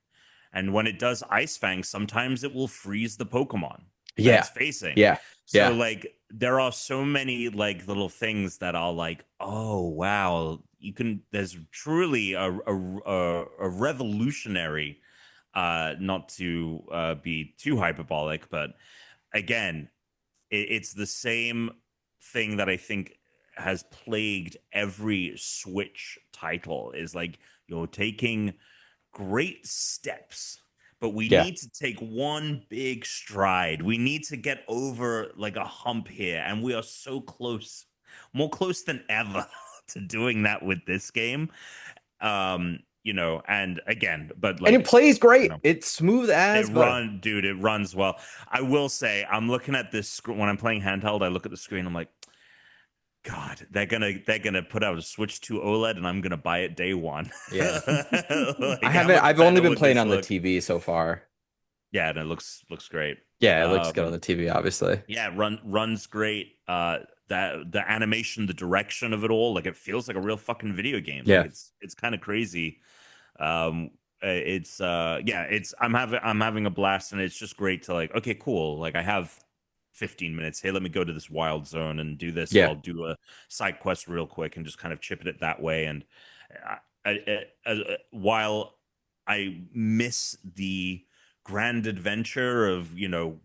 And when it does Ice Fang, sometimes it will freeze the Pokemon that Yeah. it's facing. Yeah. So Yeah. like there are so many like little things that are like, oh wow, you can. There's truly a revolutionary, not to be too hyperbolic, but again, it's the same thing that I think has plagued every Switch title is like you're taking great steps, but we Yeah. need to take one big stride. We need to get over like a hump here, and we are so close, more close than ever to doing that with this game. And again, but And it like, plays you great. know, It's smooth as butter. dude, it runs well. I will say, I'm looking at this screen when I'm playing handheld. I look at the screen, I'm like, God, they're gonna put out a Switch 2 OLED, and I'm gonna buy it day one. Yeah. I Like, how haven't, much I've only better been would playing this on the look? TV so far. Yeah, and it looks great. Yeah, it looks good on Um, the TV, obviously. yeah, runs great. That the animation, the direction of it all, like it feels like a real fucking video game. Like Yeah. it's kind of crazy. Um, it's yeah, it's I'm having a blast, and it's just great to like, okay, cool. Like I have 15 minutes. Hey, let me go to this wild zone and do this, or Yeah. I'll do a side quest real quick and just kind of chip at it that way. And while I miss the grand adventure of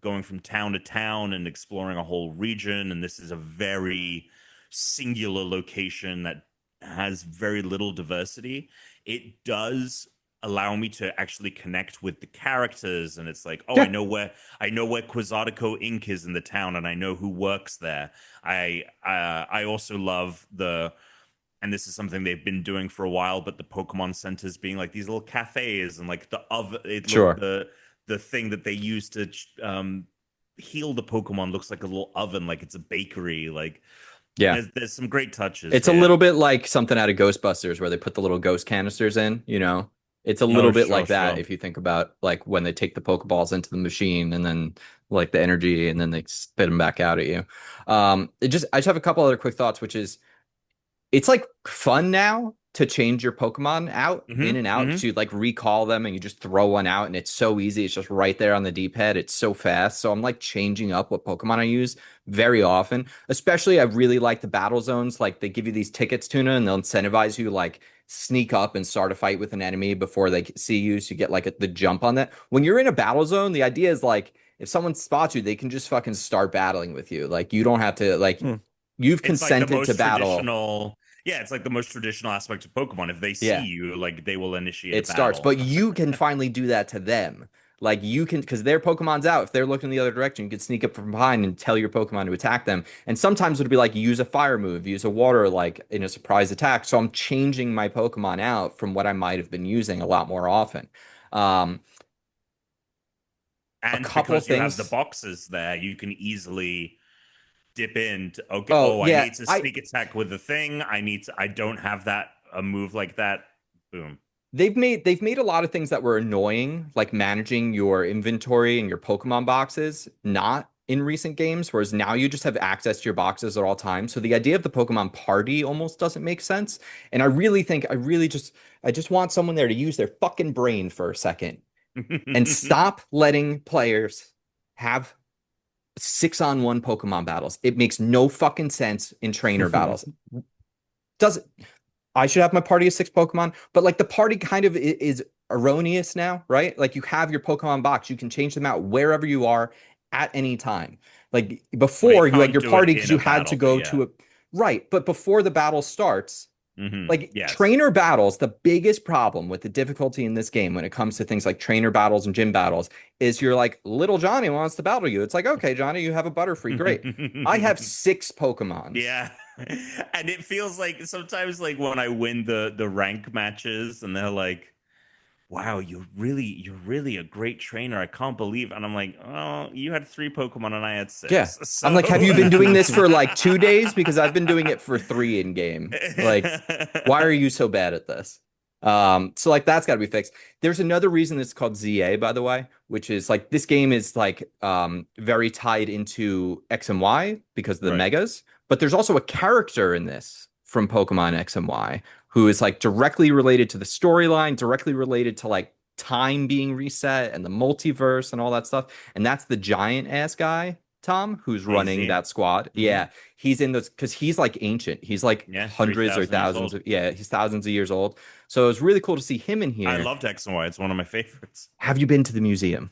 going from town to town and exploring a whole region, and this is a very singular location that has very little diversity, it does allow me to actually connect with the characters. And it's like, oh, Yeah. I know where Quizartico Inc. is in the town, and I know who works there. I also love and this is something they've been doing for a while, but the Pokemon centers being like these little cafes, and like the oven, Sure. the thing that they use to heal the Pokemon looks like a little oven, like it's a bakery. Like Yeah. there's some great touches It's a there. little bit like something out of Ghostbusters where they put the little ghost canisters in, you know? It's a little Oh, bit sure, like that sure. if you think about like when they take the Pokeballs into the machine and then like the energy and then they spit them back out at you. I just have a couple other quick thoughts, which is it's like fun now to change your Pokemon out in Hmm. and out Hmm. because you like recall them and you just throw one out and it's so easy. It's just right there on the D-pad. It's so fast. So I'm like changing up what Pokemon I use very often. Especially I really like the battle zones. Like they give you these tickets, Tuna, and they'll incentivize you to like sneak up and start a fight with an enemy before they see you. So you get like the jump on that. When you're in a battle zone, the idea is like if someone spots you, they can just fucking start battling with you. Like you don't have to like Hmm. you've It's like the consented to most battle. traditional. Yeah, it's like the most traditional aspect of Pokemon. If they see Yeah. you, like they will initiate a It starts, battle. but you can finally do that to them. Like you can, because their Pokemon's out. If they're looking the other direction, you can sneak up from behind and tell your Pokemon to attack them. And sometimes it'll be like use a fire move, use a water, like in a surprise attack. So I'm changing my Pokemon out from what I might have been using a lot more often. Um, a And couple because you have the things. boxes there, you can easily dip into, okay, Oh oh, I yeah, need to I sneak attack with the thing. I don't have that a move like that. Boom. they've made a lot of things that were annoying, like managing your inventory and your Pokemon boxes, not in recent games, whereas now you just have access to your boxes at all times. So the idea of the Pokemon party almost doesn't make sense. And I really think I just want someone there to use their fucking brain for a second and stop letting players have 6-on-1 Pokemon battles. It makes no fucking sense in trainer battles. Does I should have my party of 6 Pokemon, but like the party kind of is erroneous now, right? Like you have your Pokemon box, you can change them out wherever you are at any time. Like Well, you before, you had can't your do it party because in you a had to battle, but go yeah. to a right, but before the battle starts, like Yes. trainer battles, the biggest problem with the difficulty in this game when it comes to things like trainer battles and gym battles is you're like, little Johnny wants to battle you. It's like, okay, Johnny, you have a Butterfree. Great. I have 6 Pokemons. Yeah. And it feels like sometimes like when I win the rank matches and they're like, wow, you're really a great trainer. I can't believe. And I'm like, oh, you had 3 Pokemon and I had Yeah. six. I'm So like, have you been doing this for like 2 days? Because I've been doing it for three in game. Like, why are you so bad at this? So like that's got to be fixed. There's another reason it's called ZA, by the way, which is like this game is like very tied into X and Y because of the Right. megas, but there's also a character in this from Pokemon X and Y who is like directly related to the storyline, directly related to like time being reset and the multiverse and all that stuff. And that's the giant ass guy, Tom, who's running Easy. that squad. Hmm. Yeah, he's in those because he's like ancient. He's like Yeah, hundreds or 3,000 years thousands old. of, yeah, he's thousands of years old. So it was really cool to see him in I here. loved X and Y. It's one of my favorites. Have you been to the museum?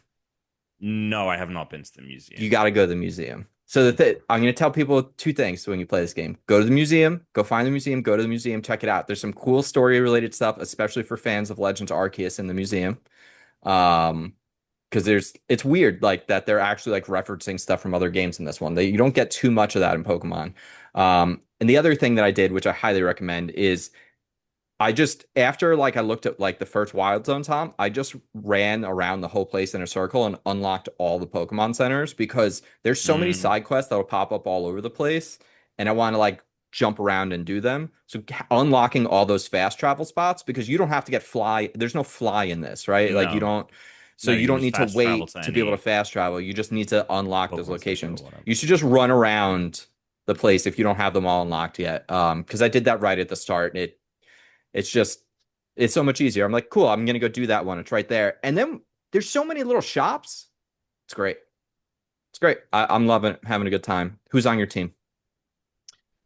No, I have not been to the You museum. got to go to the museum. So I'm going to tell people two things when you play this game. Go to the museum, go find the museum, go to the museum, check it out. There's some cool story related stuff, especially for fans of Legends Arceus in the museum. Um, because it's weird like that they're actually like referencing stuff from other games in this one. You don't get too much of that in Pokemon. And the other thing that I did, which I highly recommend, is I just after like I looked at like the first Wild Zone, Tom, I just ran around the whole place in a circle and unlocked all the Pokemon centers because there's so many Mm, side quests that'll pop up all over the place, and I want to like jump around and do them. So unlocking all those fast travel spots because you don't have to get fly. There's no fly in this, right? Like you no, don't. So no, you you can don't just need to fast travel wait to to be able to any fast travel. You just need to unlock those Pokemon Center or locations. whatever. You should just run around the place if you don't have them all unlocked yet. Because I did that right at the start. It's just it's so much easier. I'm like, cool, I'm gonna go do that one. It's right there. And then there's so many little shops. It's great. It's great. I'm loving it, having a good time. Who's on your team?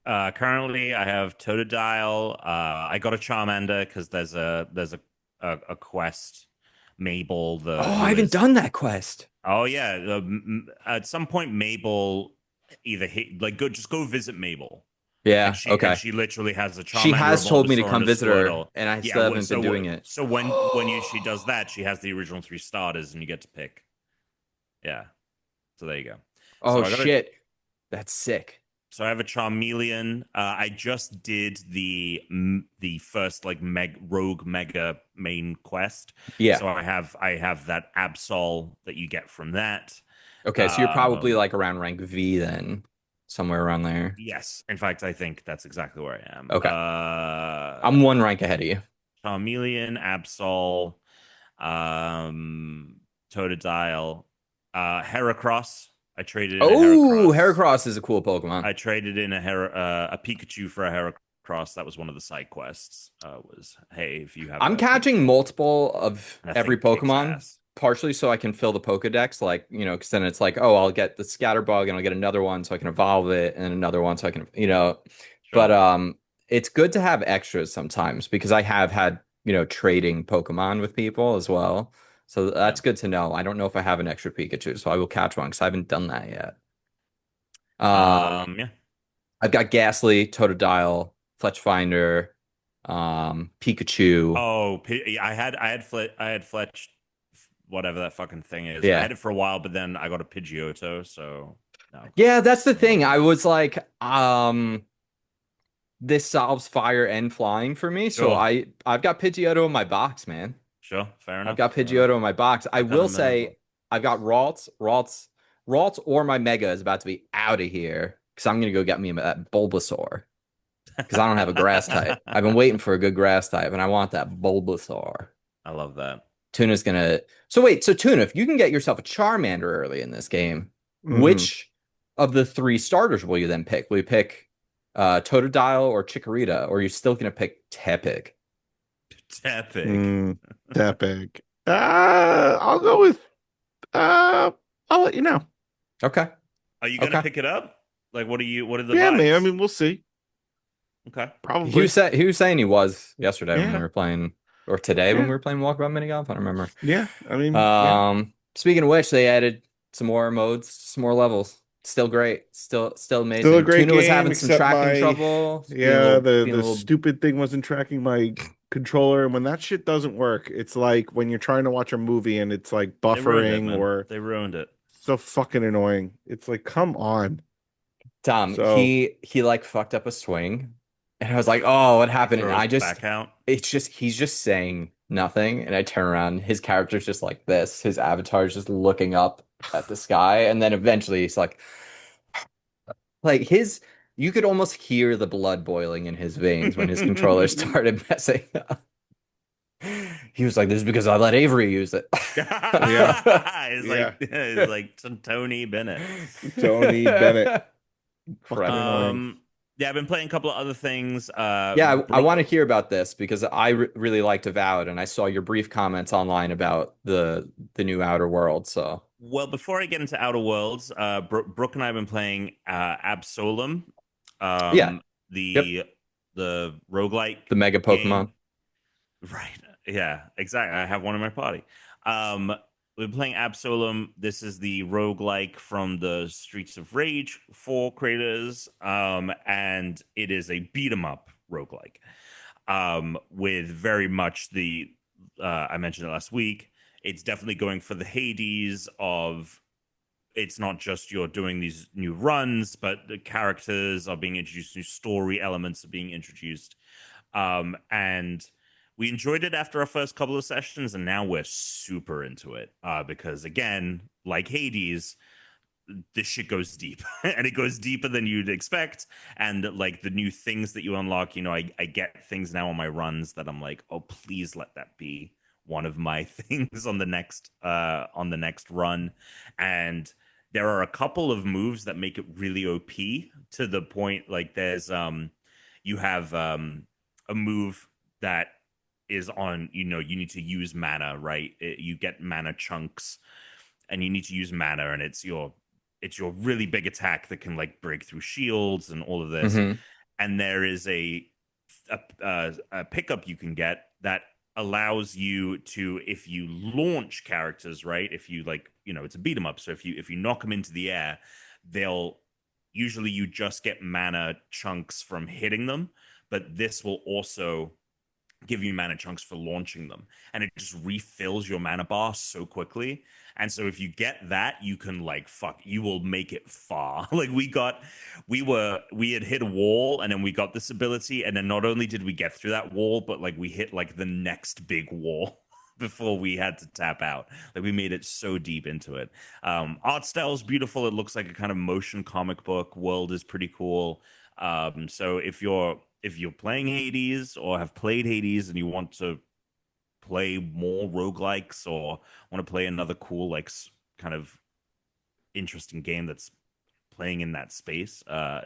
Currently, I have Totodile. I got a Charmander because there's a quest, Mabel, Oh, the I who haven't is done that quest. oh yeah, at some point Mabel either like go visit Mabel, and Yeah, she okay. literally has a She Charmander, a has told me to Bulbasaur, and come a visit her, Squirtle. and I Yeah, still haven't been doing it. so when she does that, she has the original three starters, and you get to pick. Yeah, so there you go. Oh So I got a shit. That's sick. So I have a Charmeleon. I just did the first like rogue mega main quest. Yeah. So I have that Absol that you get from that. Okay, so you're probably Um, like around rank V then, somewhere around there. yes, in fact, I think that's exactly where I am. Okay. I'm one rank ahead of you. Charmeleon, Absol, um, Totodile, Heracross. I traded in a Oh, Heracross. Heracross is a cool Pokemon. I traded in a Pikachu for a Heracross. That was one of the side quests. Was hey, if you have I'm a catching multiple of that every thing kicks Pokemon, ass. partially so I can fill the Pokedex, like, because then it's like, oh, I'll get the Scatterbug and I'll get another one so I can evolve it and another one so I can. But Sure. it's good to have extras sometimes because I have had, trading Pokemon with people as well. So Yeah. that's good to know. I don't know if I have an extra Pikachu, so I will catch one because I haven't done that yet. Um, Yeah. I've got Ghastly, Totodile, Fletchfinder, Pikachu. Oh, I had Fletch, whatever that fucking thing is. I Yeah. had it for a while, but then I got a Pidgeotto, so no. Yeah, that's the No more thing. I Pidgey. was like, this solves fire and flying for me. So Sure. I've got Pidgeotto in my box, man. Sure. Fair I've enough. got Fair enough. Pidgeotto in my box. I I've got will him as well. say I've got Ralts, or my Mega is about to be out of here because I'm gonna go get me that Bulbasaur because I don't have a grass type. I've been waiting for a good grass type, and I want that Bulbasaur. I love that. Tuna's gonna. So wait, so Tuna, if you can get yourself a Charmander early in this game, Hmm. which of the three starters will you then pick? Will you pick Totodile or Chikorita, or are you still gonna pick Tepig? Epic. Mm, that big. I'll go with. I'll let you know. Okay, Are you gonna okay. pick it up? Like, what are the Yeah, man. I vibes? mean, we'll see. Okay. Probably. He was saying he was yesterday when we Yeah. were playing, or today when Yeah. we were playing walkabout mini golf. I don't remember. Yeah. I mean, yeah. Speaking of which, they added some more modes, some more levels. Still great, still Still a amazing. great Tuna was game, having some except tracking my trouble, yeah, being a the little. stupid thing wasn't tracking my controller, and when that shit doesn't work, it's like when you're trying to watch a movie and it's like They ruined it, buffering man. or They ruined it. so fucking annoying. It's like, come on. Tom, So he like fucked up a swing, and I was like, oh, what He happened? And throws back out. he's just saying nothing, and I turn around, his character's just like this, his avatar's just looking up at the sky, and then eventually he's like his, you could almost hear the blood boiling in his veins when his controller started messing up. He was like, "This is because I let Avery use it." yeah, yeah. It's like Tony Bennett. Tony Bennett. Fucking Incredible. annoying. Yeah, I've been playing a couple of other things. Yeah, I want to hear about this because I really liked Avowed, and I saw your brief comments online about the new Outer World. So Well, before I get into Outer Worlds, Brooke and I have been playing Absolum, yeah, um, yep, the roguelike the Mega Pokemon. game. Right. Yeah, exactly. I have one in my party. Um, we're playing Absolum. This is the roguelike from the Streets of Rage 4 creators. And it is a beat 'em up roguelike. With very much the I mentioned it last week. It's definitely going for the Hades of it's not just you're doing these new runs, but the characters are being introduced, new story elements are being introduced. And we enjoyed it after our first couple of sessions, and now we're super into it because, again, like Hades, this shit goes deep and it goes deeper than you'd expect. And like the new things that you unlock, I get things now on my runs that I'm like, oh, please let that be one of my things on the next run. And there are a couple of moves that make it really OP to the point like there's you have a move that is on, you need to use mana, right? You get mana chunks and you need to use mana, and it's your really big attack that can like break through shields and all of this. Hmm. And there is a pickup you can get that allows you to, if you launch characters, right? If you like, it's a beat 'em up. So if you knock them into the air, they'll usually you just get mana chunks from hitting them, but this will also give you mana chunks for launching them, and it just refills your mana bar so quickly. And so if you get that, you can like fuck, you will make it far. Like we had hit a wall, and then we got this ability, and then not only did we get through that wall, but like we hit like the next big wall before we had to tap out. Like we made it so deep into it. Art style is beautiful. It looks like a kind of motion comic book. World is pretty cool. So if you're playing Hades or have played Hades and you want to play more roguelikes or want to play another cool like kind of interesting game that's playing in that space,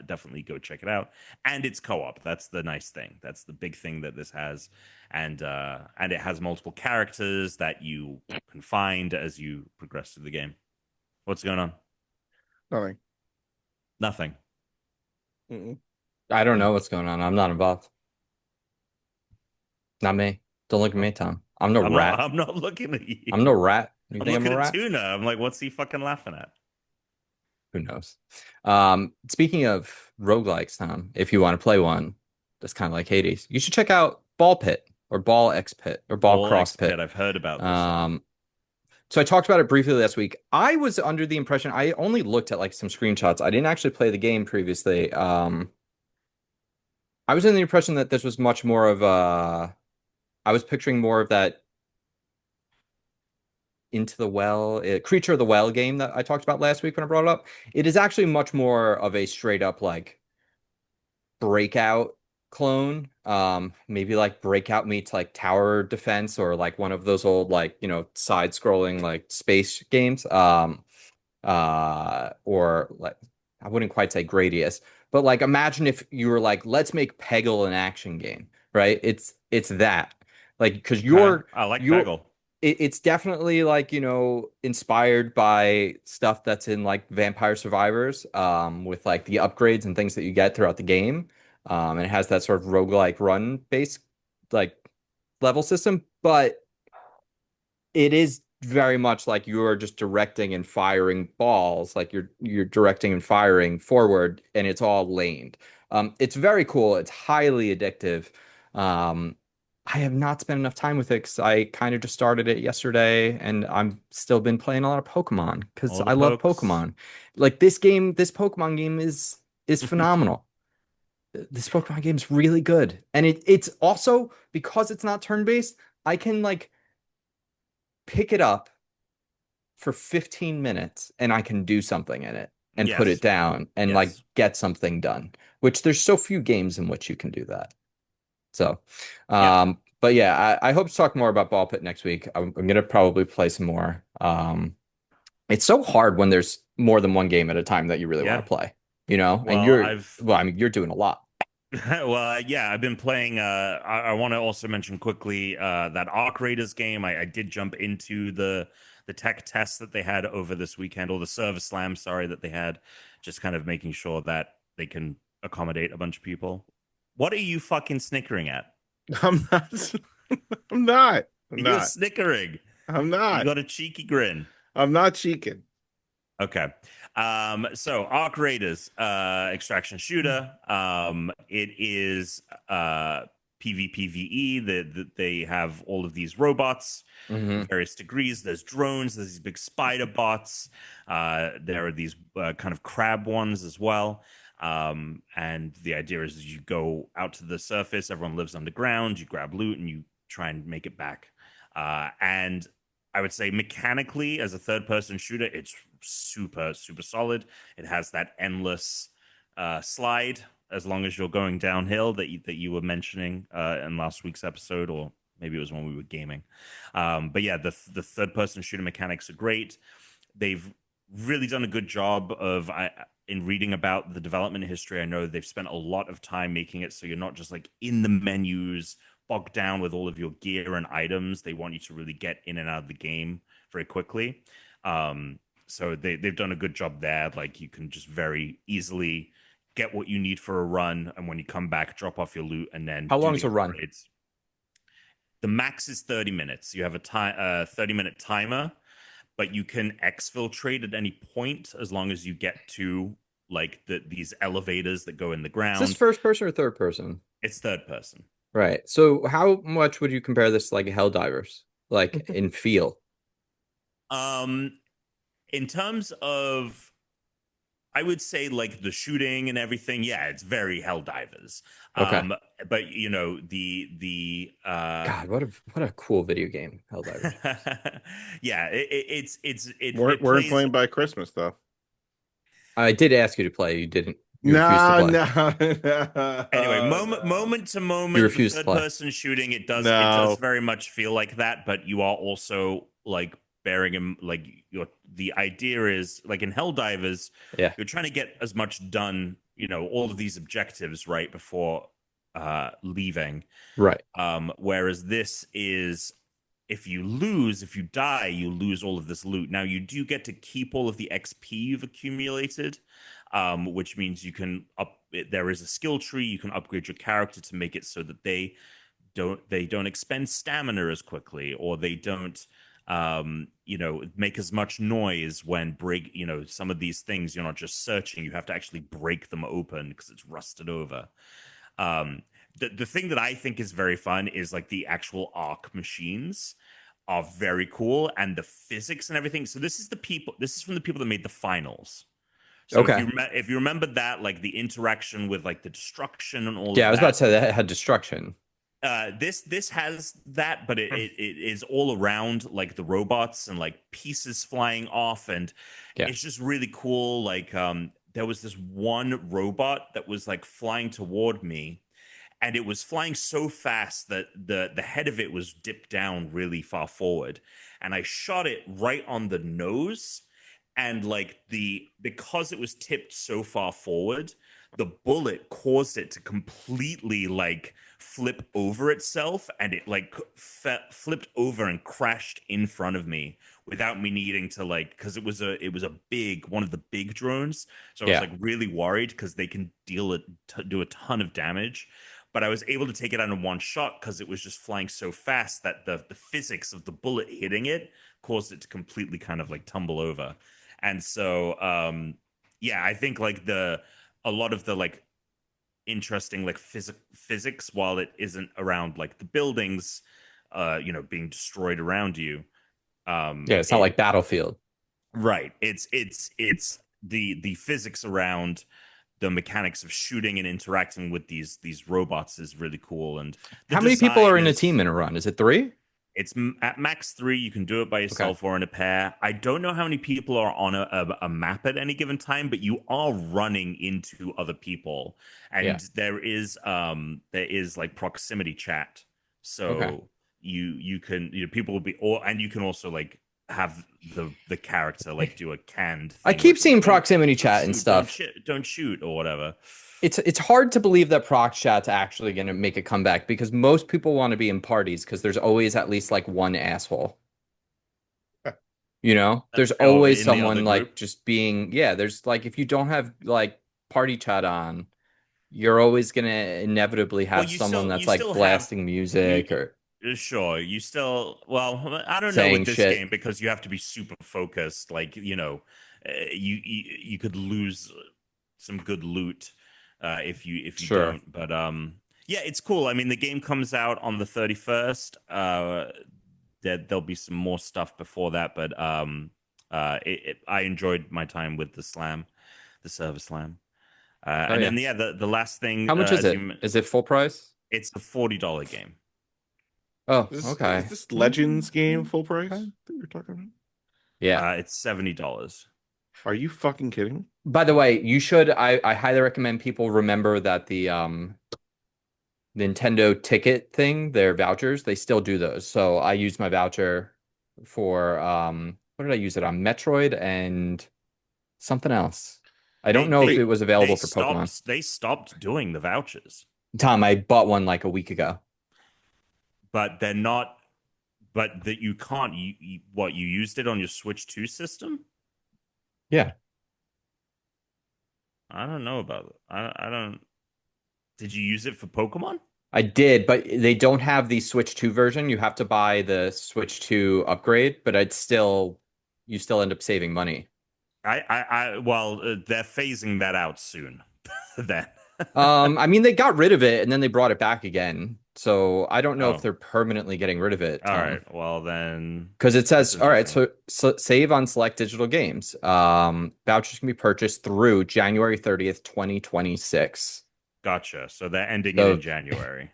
definitely go check it out. And it's co-op. That's the nice thing. That's the big thing that this has. And it has multiple characters that you can find as you progress through the game. What's going on? Nothing. Nothing. Mm-mm. I don't know what's going on. I'm not involved. Not me. Don't look at me, Tom. I'm no I'm not. rat. I'm not looking at you. I'm no rat. You I'm think I'm a looking at rat? Tuna. I'm like, what's he fucking laughing at? Who knows? Speaking of roguelikes, Tom, if you want to play one that's kind of like Hades, you should check out Ball Pit or Ball X Pit or Ball Ball Cross X Pit. Pit. I've heard about this one. Um, so I talked about it briefly last week. I was under the impression I only looked at like some screenshots. I didn't actually play the game previously. I was in the impression that this was much more of a. I was picturing more of that Into the Well, Creature of the Well game that I talked about last week when I brought it up. It is actually much more of a straight up like Breakout clone. Maybe like Breakout meets like Tower Defense or like one of those old like, side scrolling like space games. Or like I wouldn't quite say Gradius, but like imagine if you were like, let's make Peggle an action game, right? It's that. Like because Okay. I like you're Peggle. it's definitely like, inspired by stuff that's in like Vampire Survivors, with like the upgrades and things that you get throughout the game. And it has that sort of roguelike run based like level system, but it is very much like you're just directing and firing balls, like you're directing and firing forward, and it's all laned. It's very cool. It's highly addictive. Um, I have not spent enough time with it because I kind of just started it yesterday, and I'm still been playing a lot of Pokemon because All the I love pokes. Pokemon. Like this Pokemon game is phenomenal. This Pokemon game is really good, and it's also because it's not turn-based. I can like pick it up for 15 minutes and I can do something in it and put it Yes. down and like Yes. get something done, which there's so few games in which you can do that. So, Yeah. but yeah, I hope to talk more about Ball Pit next week. I'm gonna probably play some more. It's so hard when there's more than one game at a time that you really want Yeah. to play, and Well, I've well, I mean, you're doing a lot. Well, yeah, I've been playing. I want to also mention quickly that Arc Raiders game. I did jump into the tech test that they had over this weekend, or the server slam, sorry, that they had, just kind of making sure that they can accommodate a bunch of people. What are you fucking snickering at? I'm not. I'm not. I'm You're not. snickering. I'm You not. got a cheeky grin. I'm not cheeking. Okay. So Arc Raiders, extraction shooter. It is PvPvE. They have all of these robots Hmm. of various degrees. There's drones, there's these big spider bots. There are these kind of crab ones as well. And the idea is you go out to the surface, everyone lives underground, you grab loot and you try and make it back. And I would say mechanically, as a third person shooter, it's super, super solid. It has that endless slide as long as you're going downhill that you were mentioning in last week's episode, or maybe it was when we were gaming. But yeah, the third person shooter mechanics are great. They've really done a good job of in reading about the development history. I know they've spent a lot of time making it so you're not just like in the menus bogged down with all of your gear and items. They want you to really get in and out of the game very quickly. So they've done a good job there. Like you can just very easily get what you need for a run, and when you come back, drop off your loot and then How do long is the a run? upgrades. The max is 30 minutes. You have a 30-minute timer, but you can exfiltrate at any point as long as you get to like these elevators that go in the Is this ground. first person or third person? It's third person. Right. So how much would you compare this to like Helldivers? Like in feel? Um, in terms of, I would say like the shooting and everything, yeah, it's very Helldivers. Okay. But you know the God, what a cool video game, Helldivers. yeah, it We're plays. playing by Christmas though. I did ask you to play. You didn't. You refused to No, play. no, Anyway, no, no. moment to You moment, the refused to third play. person shooting, it does No. very much feel like that, but you are also like bearing in like your the idea is like in Helldivers, Yeah. you're trying to get as much done, all of these objectives right before leaving. Right. Whereas this is, if you lose, if you die, you lose all of this loot. Now you do get to keep all of the XP you've accumulated, which means you can up. There is a skill tree. You can upgrade your character to make it so that they don't expend stamina as quickly, or they don't make as much noise when some of these things you're not just searching, you have to actually break them open because it's rusted over. The thing that I think is very fun is like the actual arc machines are very cool, and the physics and everything. So this is from the people that made the finals. So Okay. if you remember that, like the interaction with like the destruction and all Yeah, of I was about that, to say that it had destruction. this has that, but it is all around like the robots and like pieces flying off, and Yeah. it's just really cool. Like there was this one robot that was like flying toward me, and it was flying so fast that the head of it was dipped down really far forward, and I shot it right on the nose, and like the because it was tipped so far forward, the bullet caused it to completely like flip over itself, and it like flipped over and crashed in front of me without me needing to like, because it was a big one of the big drones, so I was Yeah. like really worried because they can do a ton of damage, but I was able to take it out in one shot because it was just flying so fast that the physics of the bullet hitting it caused it to completely kind of like tumble over. And so yeah, I think like the a lot of the like interesting like physics, while it isn't around like the buildings being destroyed around you, Yeah, it's not it like Battlefield. right, it's the physics around the mechanics of shooting and interacting with these robots is really cool, and the How many people design are in a is team in a run? Is it three? at max 3. You can do it by Okay. yourself or in a pair. I don't know how many people are on a map at any given time, but you are running into other people, Yeah. and there is like proximity chat. Okay. So you can, people will be, or and you can also like have the character like do a canned I thing keep with them. seeing proximity Don't chat and shoot, stuff. don't shoot, or whatever. It's hard to believe that proc chat's actually going to make a comeback because most people want to be in parties because there's always at least like one asshole. You know, there's Oh, always in the other someone like group. just being, yeah, there's like if you don't have like party chat on, you're always gonna inevitably Well, have someone you that's like still have blasting you music or sure you still well I don't know saying with this shit. game because you have to be super focused. Like you could lose some good loot if you Sure. don't. But yeah, it's cool. I mean, the game comes out on the 31st. There'll be some more stuff before that, but I enjoyed my time with the slam, the server slam. Oh And yeah. then yeah, the last thing How much is as it? Is it full price? it's a $40 game. Oh, Is okay. this Legends game full Okay. price that you're talking about? Yeah. It's $70. Are you fucking kidding? By the way, you should I highly recommend people remember that the Nintendo ticket thing, their vouchers, they still do those. So I used my voucher for what did I use it on? Metroid and something else. I don't know if it Wait, was available for Pokemon. They stopped doing the vouchers, Tom, I bought one like a week ago. but they're not. But that you can't. What you used it on your Switch 2 system? Yeah. I don't know about it. I don't. Did you use it for Pokemon? I did, but they don't have the Switch 2 version. You have to buy the Switch 2 upgrade, but I'd still you still end up saving money. Well, they're phasing that out soon. Then. I mean they got rid of it and then they brought it back again. So I don't know if Oh, they're permanently getting rid of it, all right. Tom. Well, then Because it that's says, all right, interesting. so save on select digital games. Vouchers can be purchased through January 30th, 2026. Gotcha. So they're ending it in So January.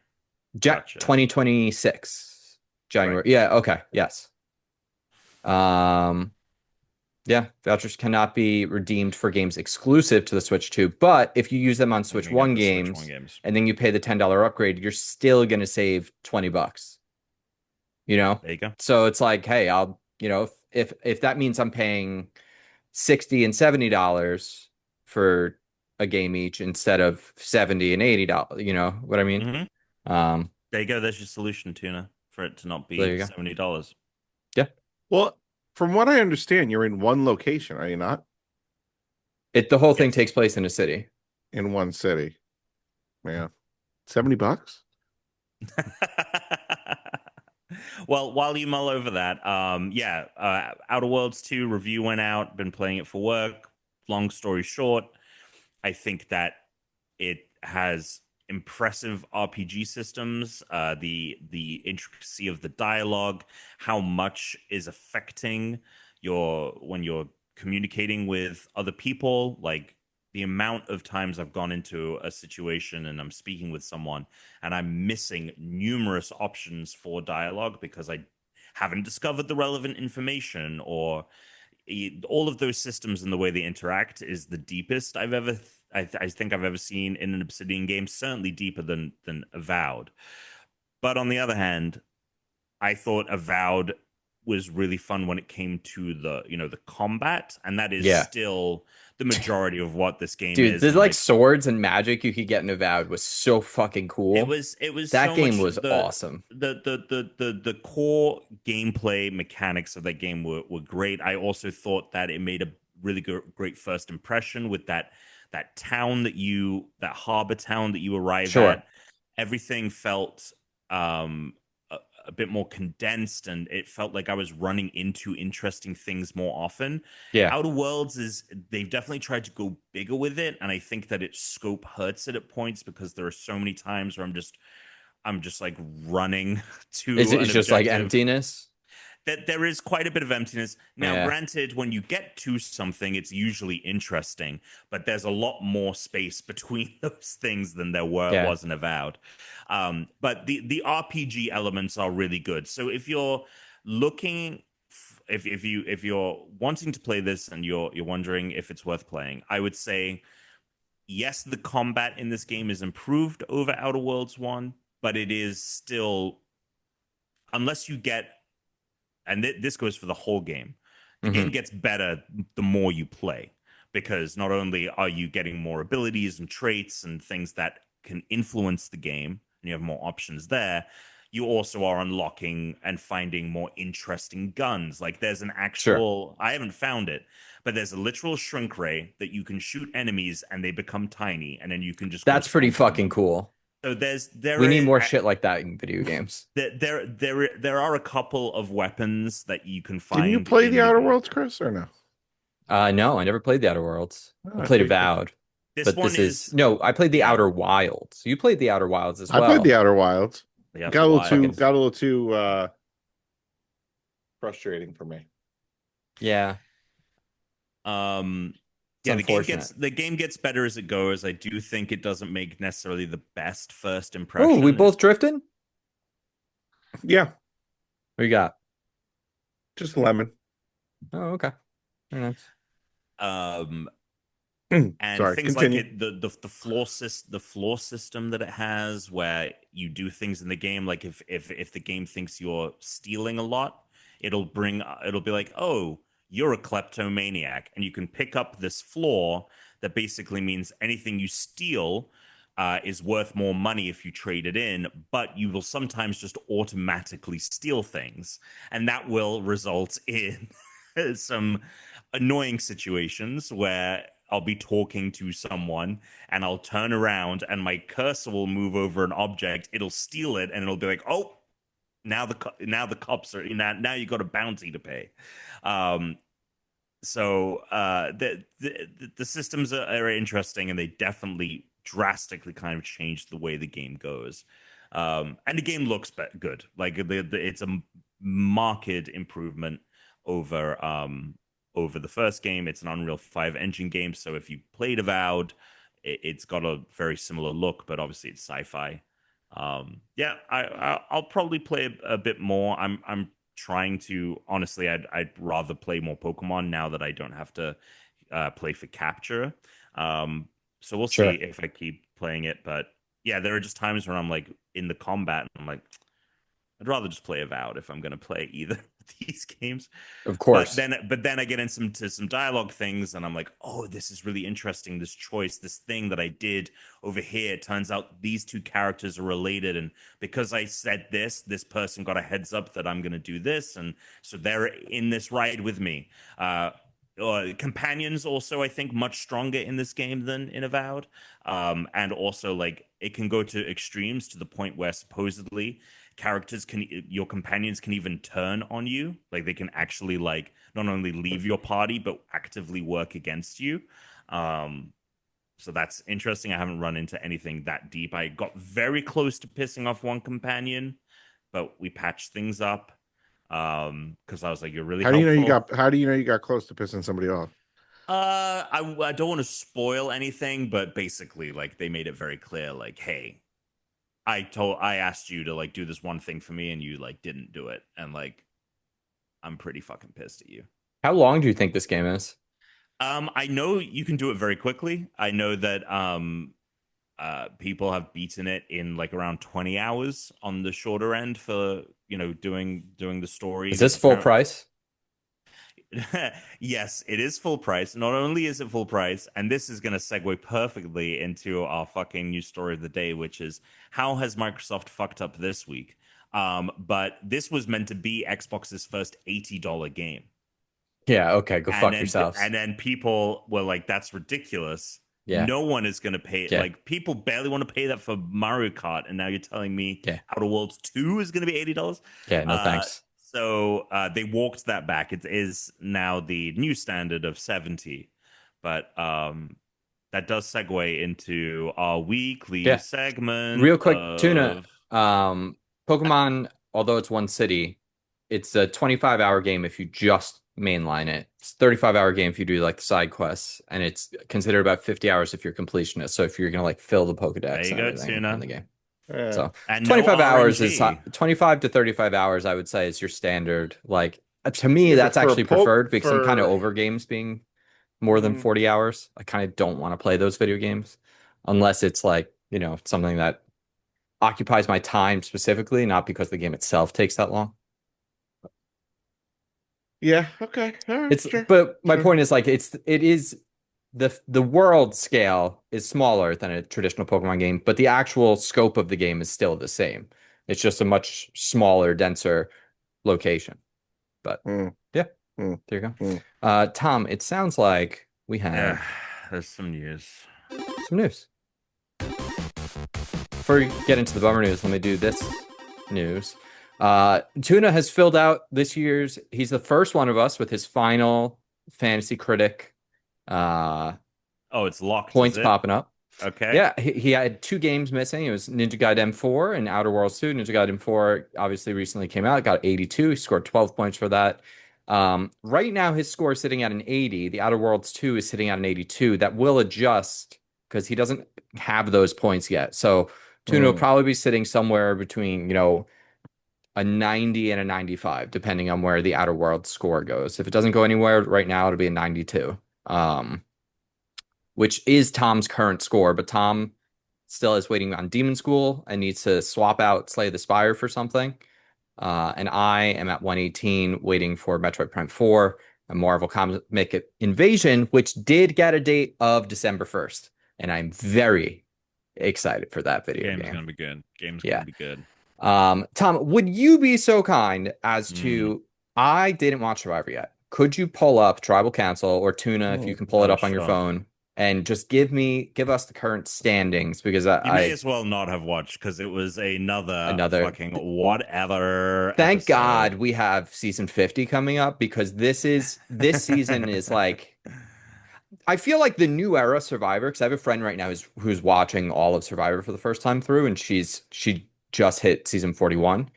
Ja Gotcha. 2026. Right. January. Yeah, okay, yes. Um, yeah, vouchers cannot be redeemed for games exclusive to the Switch 2, but if you use them on You Switch can get 1 the Switch One games games. and then you pay the $10 upgrade, you're still gonna save 20 bucks, you know? There you go. So it's like, hey, I'll, if that means I'm paying 60 and $70 for a game each instead of 70 and $80, you know what I mean? Hmm. Um, There you go. There's your solution, Tuna, for it to not so there be you go. $70. Yeah. Well, from what I understand, you're in one location, are you not? The whole thing Yes. takes place in a city. In one city. Yeah. $70? Well, while you mull over that, yeah, Outer Worlds 2 review went out. Been playing it for work. Long story short, I think that it has impressive RPG systems. The intricacy of the dialogue, how much is affecting your when you're communicating with other people, like the amount of times I've gone into a situation and I'm speaking with someone and I'm missing numerous options for dialogue because I haven't discovered the relevant information, or all of those systems and the way they interact is the deepest I think I've ever seen in an Obsidian game, certainly deeper than Avowed. But on the other hand, I thought Avowed was really fun when it came to the combat, and that is Yeah. still the majority of what this game Dude, is. there's And like like swords and magic you could get in Avowed was so fucking cool. it was That so game much was awesome. the core gameplay mechanics of that game were great. I also thought that it made a really great first impression with that town that harbor town that you arrive Sure. at. Everything felt um a, a bit more condensed, and it felt like I was running into interesting things more often. Yeah. Outer Worlds is they've definitely tried to go bigger with it, and I think that its scope hurts it at points because there are so many times where I'm just like running Is to it an it's just like objective. emptiness? That there is quite a bit of emptiness. Now, Yeah. granted, when you get to something, it's usually interesting, but there's a lot more space between those things than there Yeah. wasn't Avowed. But the RPG elements are really good. So if you're looking if you're wanting to play this and you're wondering if it's worth playing, I would say yes, the combat in this game is improved over Outer Worlds 1, but it is still, unless you get and this goes for the whole game. The game Hmm. gets better the more you play, because not only are you getting more abilities and traits and things that can influence the game, and you have more options there, you also are unlocking and finding more interesting guns. Like there's an Sure. actual, I haven't found it, but there's a literal shrink ray that you can shoot enemies and they become tiny, and then you can just go That's pretty stomp on fucking them. cool. So there We need is more shit like that in video games. there are a couple of weapons that you can Didn't you find play the in the Outer game. Worlds, Chris, or no? No, I never played the Outer Worlds. Oh, I I played thought you played. Avowed, This but one this is is, no, I played the yeah, Outer Wilds. You played the Outer Wilds as I played the well. Outer Wilds. the Outer Got a little too Fucking Wilds. got a little too frustrating for me. yeah, Um, it's yeah, unfortunate. the game gets better as it goes. I do think it doesn't make necessarily the best first Oh, we impression. both drifted? Yeah, What you got? just lemon. Oh, okay. Very nice. Um, and Sorry, things like continue. it, the floor system that it has, where you do things in the game, like if the game thinks you're stealing a lot, it'll be like, oh, you're a kleptomaniac, and you can pick up this floor that basically means anything you steal is worth more money if you trade it in, but you will sometimes just automatically steal things, and that will result in some annoying situations where I'll be talking to someone and I'll turn around and my cursor will move over an object. It'll steal it and it'll be like, oh, now the cops are now you got a bounty to pay. Um, the systems are interesting, and they definitely drastically kind of change the way the game goes. And the game looks good. Like it's a marked improvement over over the first game. It's an Unreal 5 engine game, so if you played Avowed, it's got a very similar look, but obviously it's sci-fi. Yeah, I'll probably play a bit more. I'm trying to, honestly, I'd rather play more Pokemon now that I don't have to play for capture. So we'll see Sure. if I keep playing it. But yeah, there are just times when I'm like in the combat and I'm like, I'd rather just play Avowed if I'm going to play either of these games. Of course. But then I get into some dialogue things, and I'm like, oh, this is really interesting. This choice, this thing that I did over here. It turns out these two characters are related, and because I said this person got a heads up that I'm going to do this, and so they're in this ride with me. Companions also, I think, much stronger in this game than in Avowed, and also like it can go to extremes to the point where supposedly your companions can even turn on you, like they can actually like not only leave your party but actively work against you. So that's interesting. I haven't run into anything that deep. I got very close to pissing off one companion, but we patched things up because I was like, you're really helpful. How do you know you got close to pissing somebody off? I don't want to spoil anything, but basically like they made it very clear, like, hey, I asked you to like do this one thing for me and you like didn't do it, and like I'm pretty fucking pissed at you. How long do you think this game is? I know you can do it very quickly. I know that people have beaten it in like around 20 hours on the shorter end for, doing the story. Is this full price? Yes, it is full price. Not only is it full price, and this is going to segue perfectly into our fucking news story of the day, which is how has Microsoft fucked up this week? But this was meant to be Xbox's first $80 game. Yeah, okay, go fuck yourselves. And then people were like, that's ridiculous. Yeah, No one is going to pay it. yeah, Like people barely want to pay that for Mario Kart, and now you're telling me yeah, Outer Worlds 2 is going to be $80? yeah, no thanks. So they walked that back. It is now the new standard of 70. But that does segue into our weekly Yeah. segment Real quick, Tuna, of Pokemon, although it's one city, it's a 25-hour game if you just mainline it. It's a 35-hour game if you do like the side quests, and it's considered about 50 hours if you're completionist. So if you're gonna like fill the there Pokedex you and go, everything in Tuna. the game. Yeah. So And no 25 hours is RNG. 25 to 35 hours, I would say, is your standard. Like to me, Yeah, but that's actually preferred because I'm kind of for over games being more than 40 hours. I kind of don't want to play those video games unless it's like, something that occupies my time specifically, not because the game itself takes that long. Yeah. Okay. All right. Sure. But my Sure. point is like it is the world scale is smaller than a traditional Pokemon game, but the actual scope of the game is still the same. It's just a much smaller, denser location. But Mm, yeah, mm, there you go. mm. Tom, it sounds like we Yeah, have there's some news. some news. Before we get into the bummer news, let me do this news. Tuna has filled out this year's, he's the first one of us with his final fantasy critic Oh, it's locked, is points it? popping up. Okay. Yeah, he had 2 games missing. It was Ninja Gaiden 4 and Outer Worlds 2. Ninja Gaiden 4 obviously recently came out, got 82. He scored 12 points for that. Right now, his score is sitting at an 80. The Outer Worlds 2 is sitting at an 82. That will adjust because he doesn't have those points yet. So Tuna will Mm. probably be sitting somewhere between, a 90 and a 95, depending on where the Outer Worlds score goes. If it doesn't go anywhere right now, it'll be a 92. Which is Tom's current score, but Tom still is waiting on Demon School and needs to swap out Slay the Spire for something. And I am at 118 waiting for Metroid Prime 4 and Marvel Comic Invasion, which did get a date of December 1st. And I'm very excited for that video Game's game. gonna be good. Game's Yeah. gonna be good. Tom, would you be so kind as to, I didn't watch Survivor yet. Could you pull up Tribal Council or Tuna if you can pull it Oh, up on your sure. phone and just give us the current standings because You I may as well not have watched because it was another fucking whatever thank episode. God we have season 50 coming up because this season is like I feel like the new era Survivor because I have a friend right now who's watching all of Survivor for the first time through and she just hit season 41.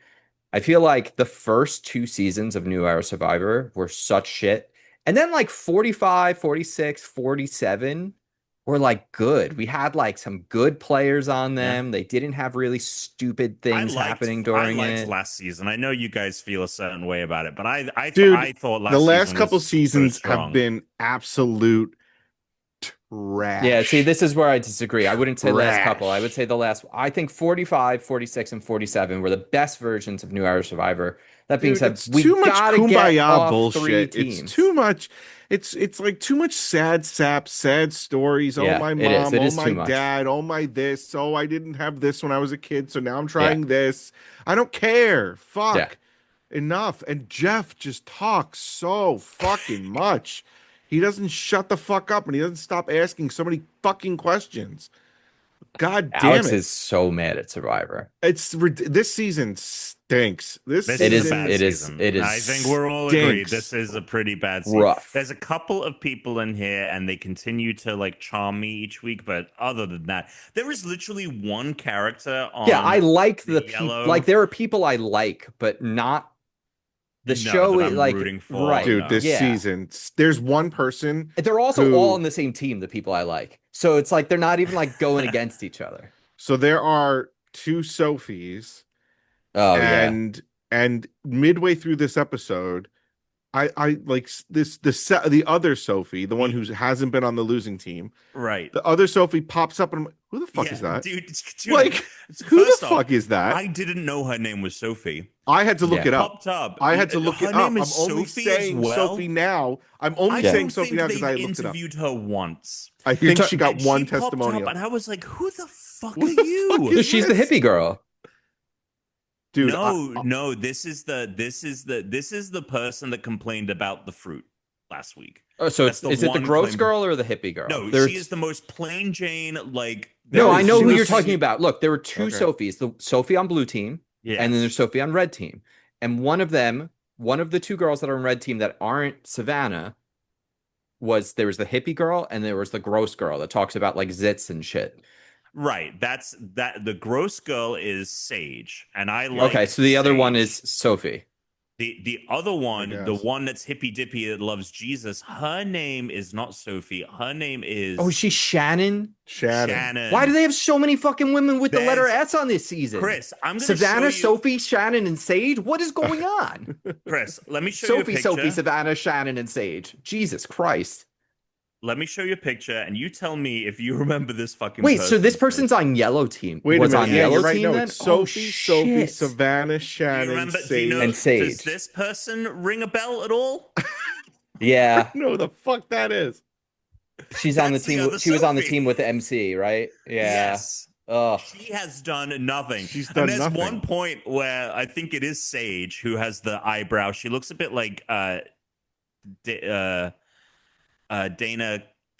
I feel like the first 2 seasons of New Era Survivor were such shit. And then like 45, 46, 47 were like good. We had like some good players on Yeah. them. They didn't have really stupid things happening during I liked it. last season. I know you guys feel a certain way about it, but I Dude, thought last the last season couple was so seasons have strong. been absolute trash. Yeah, see, this is where I disagree. I wouldn't say last couple. I would Trash. say I think 45, 46, and 47 were the best versions of New Era Survivor. That being Dude, said, it's we too much gotta get kumbaya off 3 bullshit. It's teams. too much. It's like too much sad sap, sad stories. Oh, Yeah, my it is. mom. It Oh, is my too much. dad. Oh, my this. Oh, I didn't have this when I was a kid, so now I'm Yeah, trying this. I don't care. yeah. Fuck. Enough. And Jeff just talks so fucking much. He doesn't shut the fuck up and he doesn't stop asking so many fucking questions. God damn Alex it. is so mad at Survivor. This season stinks. This This It is a is, season bad it is, season. it I think we're all stinks. agreed this is a pretty bad season. rough. There's a couple of people in here and they continue to like charm me each week, but other than that, there is literally one character on Yeah, I like the people. yellow. Like there are people I like, but not the No, show. that Is I'm like rooting for. right. Dude, No. this Yeah. season, there's one person They're also who, all on the same team. The people I like, so it's like they're not even like going against each other. so there are two Sophies, Oh yeah. and midway through this episode, I like the other Sophie, the one who hasn't been on the losing team. Right. The other Sophie pops up and I'm like, who the fuck Yeah, is that? dude, Like, who the first off, fuck is that? I didn't know her name was Sophie. I had to look Yeah. it up. Popped up. I had to look her it name up. is I'm only Sophie as saying well? Sophie now. I'm only I Yeah. saying don't Sophie think now because they've I looked it up. interviewed her once. I think ta- she got And one she popped testimonial. up and I was like, who the fuck What are the you? fuck is She's the this? hippie girl. Dude, No, this is the person that complained about the fruit last week. Oh, so That's the is it the one gross claim- girl or the hippie girl? No, There's- she is the most plain Jane. Like No, I know she who was- you're talking about. Look, there were 2 Okay. Sophies. The Sophie on blue team, Yes. and then there's Sophie on red team. And one of the 2 girls that are on red team that aren't Savannah there was the hippie girl and there was the gross girl that talks about like zits and shit. Right. That's that. The gross girl is Sage, and I like. Okay, so the other one Sage. is Sophie. The other one, I the guess. one that's hippy dippy that loves Jesus. Her name is not Sophie. Her name is Oh, is she Shannon? Shannon. Why do they have so many fucking women with the letter There's- S on this season? Chris, I'm gonna Savannah, show you, Sophie, Shannon, and Sage. What is going on? Chris, let me show you a Sophie, picture. Savannah, Shannon, and Sage. Jesus Christ. Let me show you a picture, and you tell me if you remember this fucking Wait, so this person's person's on yellow team. Wait a Was minute. on Yeah, yellow you're right. team No, then? it's Oh Sophie, Sophie, shit. Savannah, face. Do you Shannon, remember? Do you know? And Sage. Does Sage. this person ring a bell at all? Yeah. No, the fuck that is. She's on the That's the team. other She was on the Sophie. team with the MC, right? Yeah. Yes. Ugh. She has done nothing. She's And done there's nothing. one point where I think it is Sage who has the eyebrow. She looks a bit like Dana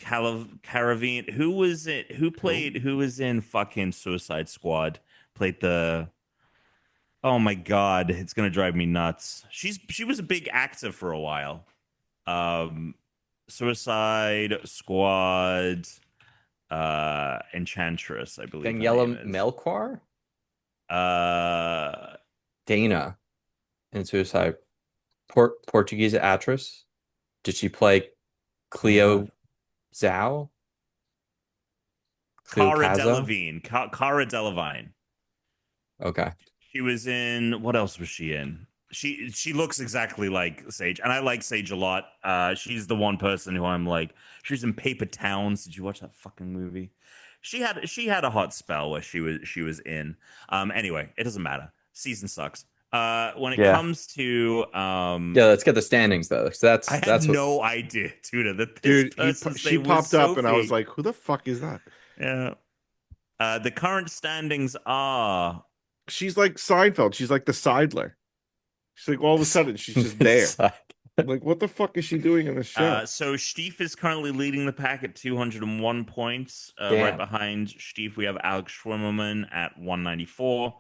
Caravine. Who was it? Who played? Who was in fucking Suicide Squad? Played the. Oh my god, it's gonna drive me nuts. She was a big actor for a while. Suicide Squad, Enchantress, I believe. Her Daniela name is. Melchior? Uh, Dana in Suicide. Portuguese actress. Did she play Cleo Zhao? Cleo Cara Cazo? Delevingne. Cara Delevingne. Okay. She was in. What else was she in? She looks exactly like Sage, and I like Sage a lot. She's the one person who I'm like. She was in Paper Towns. Did you watch that fucking movie? She had a hot spell where she was in. Anyway, it doesn't matter. Season sucks. When it Yeah. comes to Yeah, let's get the standings though. So I had that's what no idea, Tuna, that this Dude, person's she name was popped up and I was Sophie. like, who the fuck is that? Yeah. The current standings are She's like Seinfeld. She's like the Seidler. She's like all of a sudden she's just there. Like, what the fuck is she doing in the show? so Stief is currently leading the pack at 201 points. Right Damn. behind Stief, we have Alex Schwimmerman at 194.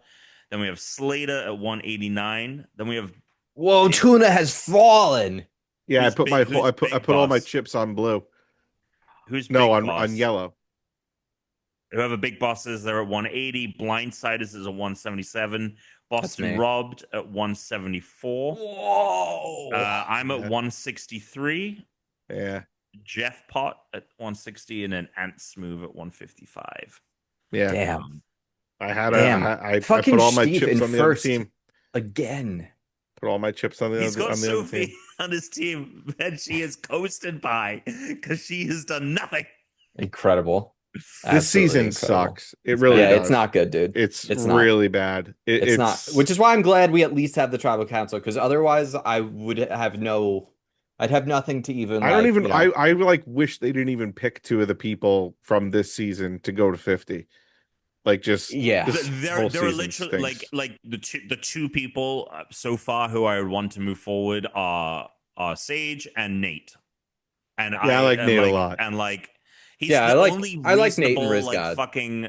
Then we have Slater at 189. Then we have Whoa, Tuna has fallen. Yeah, I who's put big- my who's I big put all my boss? chips on blue. who's No, Big on Boss? yellow. Whoever Big Boss is, they're at 180. Blindsiders is at 177. Boston me. Robbed at 174. Whoa. I'm at Yeah. 163. Yeah. Jeff Pot at 160, and then Ant Smooth at 155. Yeah. Damn. I had Damn. I Fucking put all my Steve chips in on the other first. team. Again. Put all my chips on the He's other got on the other Sophie team. on his team that she is coasted by because she has done nothing. Incredible. This Absolutely season incredible. sucks. It really Yeah, does. it's not good, dude. It's not. really bad. It's not. Which is why I'm glad we at least have the tribal council, because otherwise I would have I'd have nothing to even I don't like, even you know. I like wish they didn't even pick two of the people from this season to go to 50. Like just Yeah. this There whole are season literally stinks. like the two people so far who I would want to move forward are Sage and Nate. And Yeah, I like Nate a lot. And like he's Yeah, the I only like Nate and reasonable, like Rizgod. fucking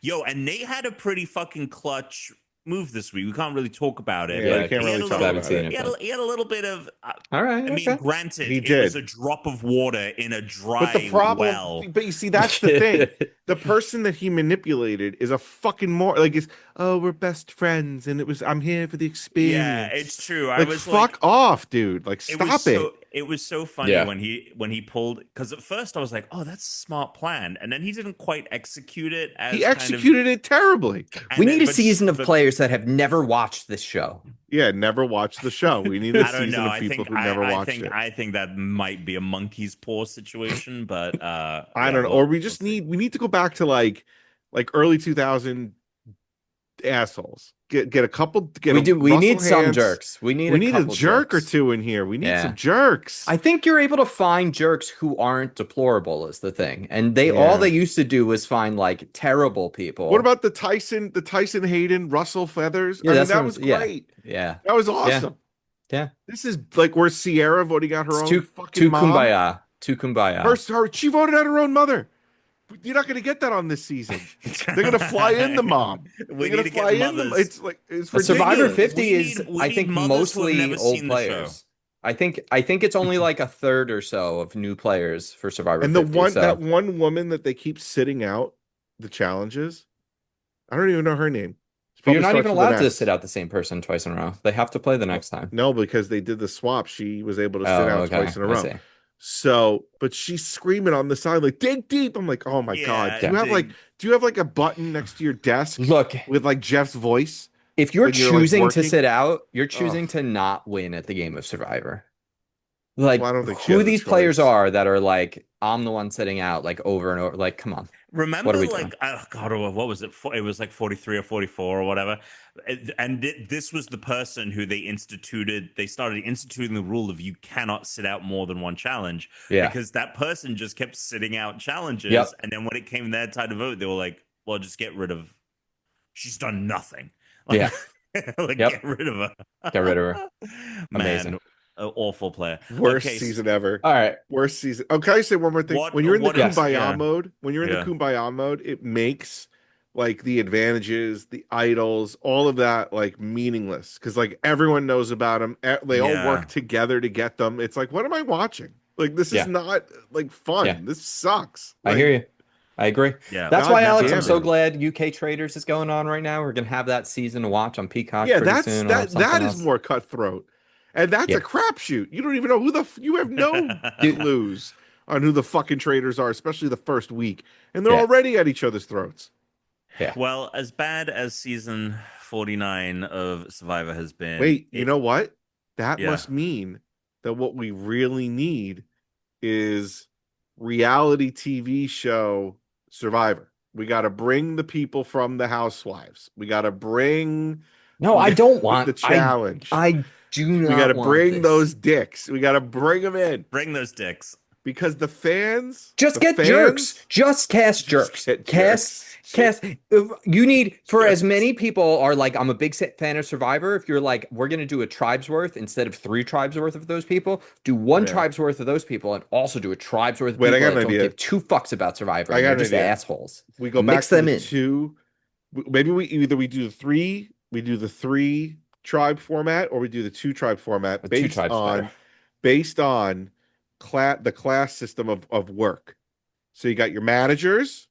and Nate had a pretty fucking clutch move this week. We can't really talk about it. Yeah, Yeah, I can't he had really a talk little- about seen it. it. He had a little bit of All right. I mean, Okay. granted, He it was did. a drop of water in a dry But the problem, well. but you see, that's the thing. The person that he manipulated is a fucking more like it's we're best friends and I'm here for the experience. Yeah, it's true. I Like was fuck off, dude. Like it was stop it. so it was so funny Yeah. when he pulled, because at first I was like, oh, that's a smart plan, and then he didn't quite execute it as He executed it terribly. We need a season of players that have never watched this show. Yeah, never watched the show. We need a I don't season know. of people who never watched it. I think that might be a monkey's paw situation, but I don't know. Or we just need to go back to like early 2000 assholes. Get a couple. We need some jerks. We need a couple jerk jerks. or two in here. We need Yeah. some jerks. I think you're able to find jerks who aren't deplorable is the thing. And Yeah. all they used to do was find like terrible people. What about the Tyson Hayden, Russell Feathers? Yeah, I mean, that's that what was I'm- yeah. great. Yeah. That was awesome. Yeah. This is like where Sierra voting out her It's own too fucking mom. kumbaya. Too kumbaya. She voted out her own mother. You're not going to get that on this season. They're going to fly in the mom. We They're going need to to fly get in the. mothers. It's like it's But Survivor ridiculous. 50 We is, need- we I need think, mothers who have mostly never old seen the show. players. I think it's only like a third or so of new players for Survivor And 50. that one woman that they keep sitting out the challenges, I don't even know her name. But you're not Probably even starts with an allowed to S. sit out the same person twice in a row. They have to play the next time. No, because they did the swap. She was able to sit Oh, out okay. twice in a I row. see. So, but she's screaming on the side like dig deep. I'm like, oh my god. Do you have like a button next to your desk Look, with like Jeff's voice? if you're when you're, like, choosing to working? sit out, you're choosing to not win at the game of Survivor. Like Well, I don't think she who has a these players choice. are that are like, I'm the one sitting out like over and over. Like, come on, what are Remember, we doing? like, oh God, what was it? It was like 43 or 44 or whatever. And this was the person who they started instituting the rule of you cannot sit out more than one challenge Yeah. because that person just kept sitting out challenges. Yep. And then when it came their time to vote, they were like, well, just get rid of, she's done nothing. Like, Yeah. like Yep. get rid of her. Get rid of her. Man, Amazing. an awful player. Worst Okay, season ever. All right. Worst season. Oh, can I say one more thing? what When you're in the what Yes. Kumbaya yeah, mode, when you're in the yeah. Kumbaya mode, it makes like the advantages, the idols, all of that like meaningless because like everyone knows about them. They all Yeah. work together to get them. It's like, what am I watching? Like this is Yeah. not like Yeah. fun. This sucks. I hear Like, you. I agree. Yeah. That's why, God Alex, I'm damn so it. glad UK Traders is going on right now. We're gonna have that season to watch on Peacock Yeah, pretty that's soon. We'll have that. something That is else. more cutthroat, and that's a Yeah. crapshoot. You don't even know who you have no Dude. clues on who the fucking traders are, especially the first week, and they're Yeah. already at each other's throats. Yeah. Well, as bad as season 49 of Survivor has been, Wait, you know what? That yeah. must mean that what we really need is reality TV show Survivor. We got to bring the people from the Housewives. We got to bring No, I don't the want. challenge. I do We got to not want bring this. those dicks. We got to bring them in Bring those dicks. because Just the get jerks. fans, Just cast just jerks. get Cast, jerks. cast. You need for as Jerks. many people are like, I'm a big fan of Survivor. If you're like, we're gonna do a tribe's worth instead of 3 tribes worth of those people, do one Yeah. tribe's worth of those people, and also do a tribe's worth of Wait, I people got that an don't idea. give 2 fucks about Survivor, I and got they're an just idea. assholes. We go back Mix to them the in. two. Maybe we do the three. We do the 3 tribe format, or we do the 2 tribe format But 2 tribes better. based on the class system of work. So you got your managers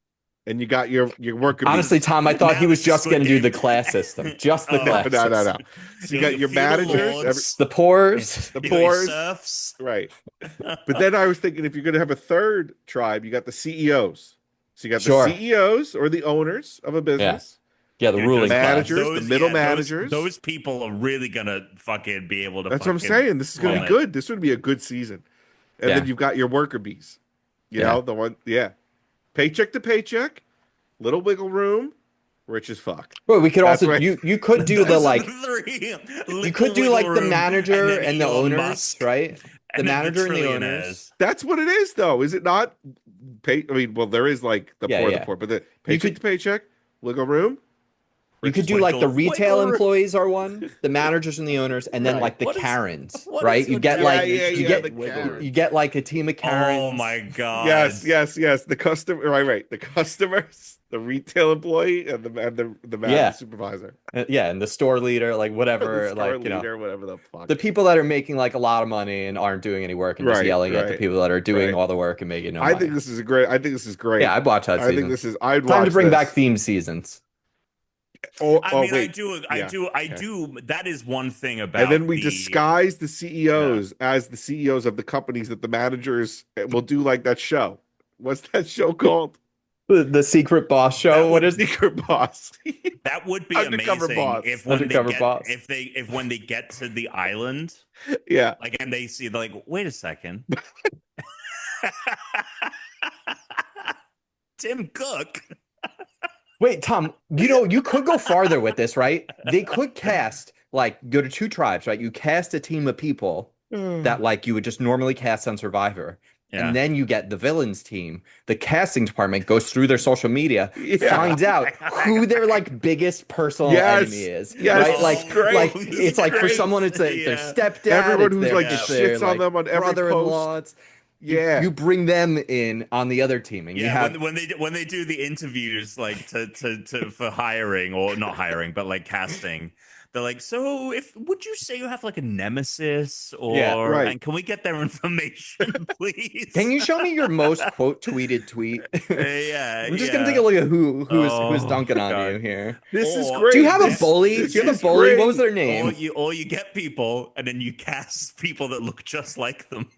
and you got your worker Honestly, bees. Tom, I thought Now he was this is just Squid gonna do Game. the class system, just the Oh, class No. system. So you got your feudal managers, lords, The poors. the you got your poors, serfs. right? But then I was thinking if you're going to have a third tribe, you got the CEOs. So you got the Sure. CEOs or the owners of a business. Yeah, the Dude, ruling class. managers, the middle managers. Those people are really gonna fucking be able to. That's what I'm fucking saying. This is going to be plummet. good. This would be a good season. And Yeah. then you've got your worker bees. You Yeah. know, the one, yeah. Paycheck to paycheck, little wiggle room, rich as fuck. Well, we could That's also what- you could do the Those are like the three. you could do like the manager and the Elon owners, Musk, right? The and then manager and the owners. trillionaires. That's what it is, though, is it not? I mean, well, there is like the Yeah, poor, yeah. the poor, but the paycheck to paycheck, wiggle room. You rich could as do fuck. like the Wiggle- retail wiggle room. employees are one, the managers and the owners, and then Right. like the What is- Karens, what right? is You your get like Yeah, you yeah, get the Karens. you get like a team of Karens. Oh my god! Yes. The customer, right. The customers, the retail employee, and the manager Yeah. supervisor, Yeah, and the store leader, like the whatever, store like you know, leader, whatever the fuck. the people that are making like a lot of money and aren't doing any work and just Right, yelling at the right, people that are doing right. all the work and making no I money. think this is great. I think this is great. Yeah, I'd watch that I season. think this is. I'd Time to watch bring this. back theme seasons. I mean, wait. I Yeah, do. That is one thing about. And then we the- disguise the CEOs as the CEOs of the companies that the managers will do like that show. What's that show called? The secret boss show. That What would- is Secret Boss. That would be Undercover amazing boss. if when Undercover they get boss. if when they get to the island, Yeah. like, and they see, they're like, wait a second, Tim Cook. Wait, Tom, you could go farther with this, right? They could cast, like, go to 2 tribes, right? You cast a team of people that, like, you would just normally cast on Survivor. Yeah. And then you get the villains team. The casting department goes through their social media, Yeah. finds out who their, like, biggest personal Yes. enemy is. Yes. Right? Oh, Like, great. like This is it's like for great. someone, it's their Yeah. stepdad. Everyone it's who's their, like it's shits their, on like, them on every brother-in-law. post. You- Yeah. You bring them in on the other team, and you Yeah, have when they do the interviews, like to for hiring, or not hiring, but like casting, they're like, so if would you say you have like a nemesis, or Yeah, right. and can we get their information, please? Can you show me your most quote tweeted tweet? Yeah, I'm just gonna take a look at who's Oh, dunking on God. you here. This is Or- great. Do you have a This- bully? Do this you have is a bully? great. What was their Or name? you get people, and then you cast people that look just like them.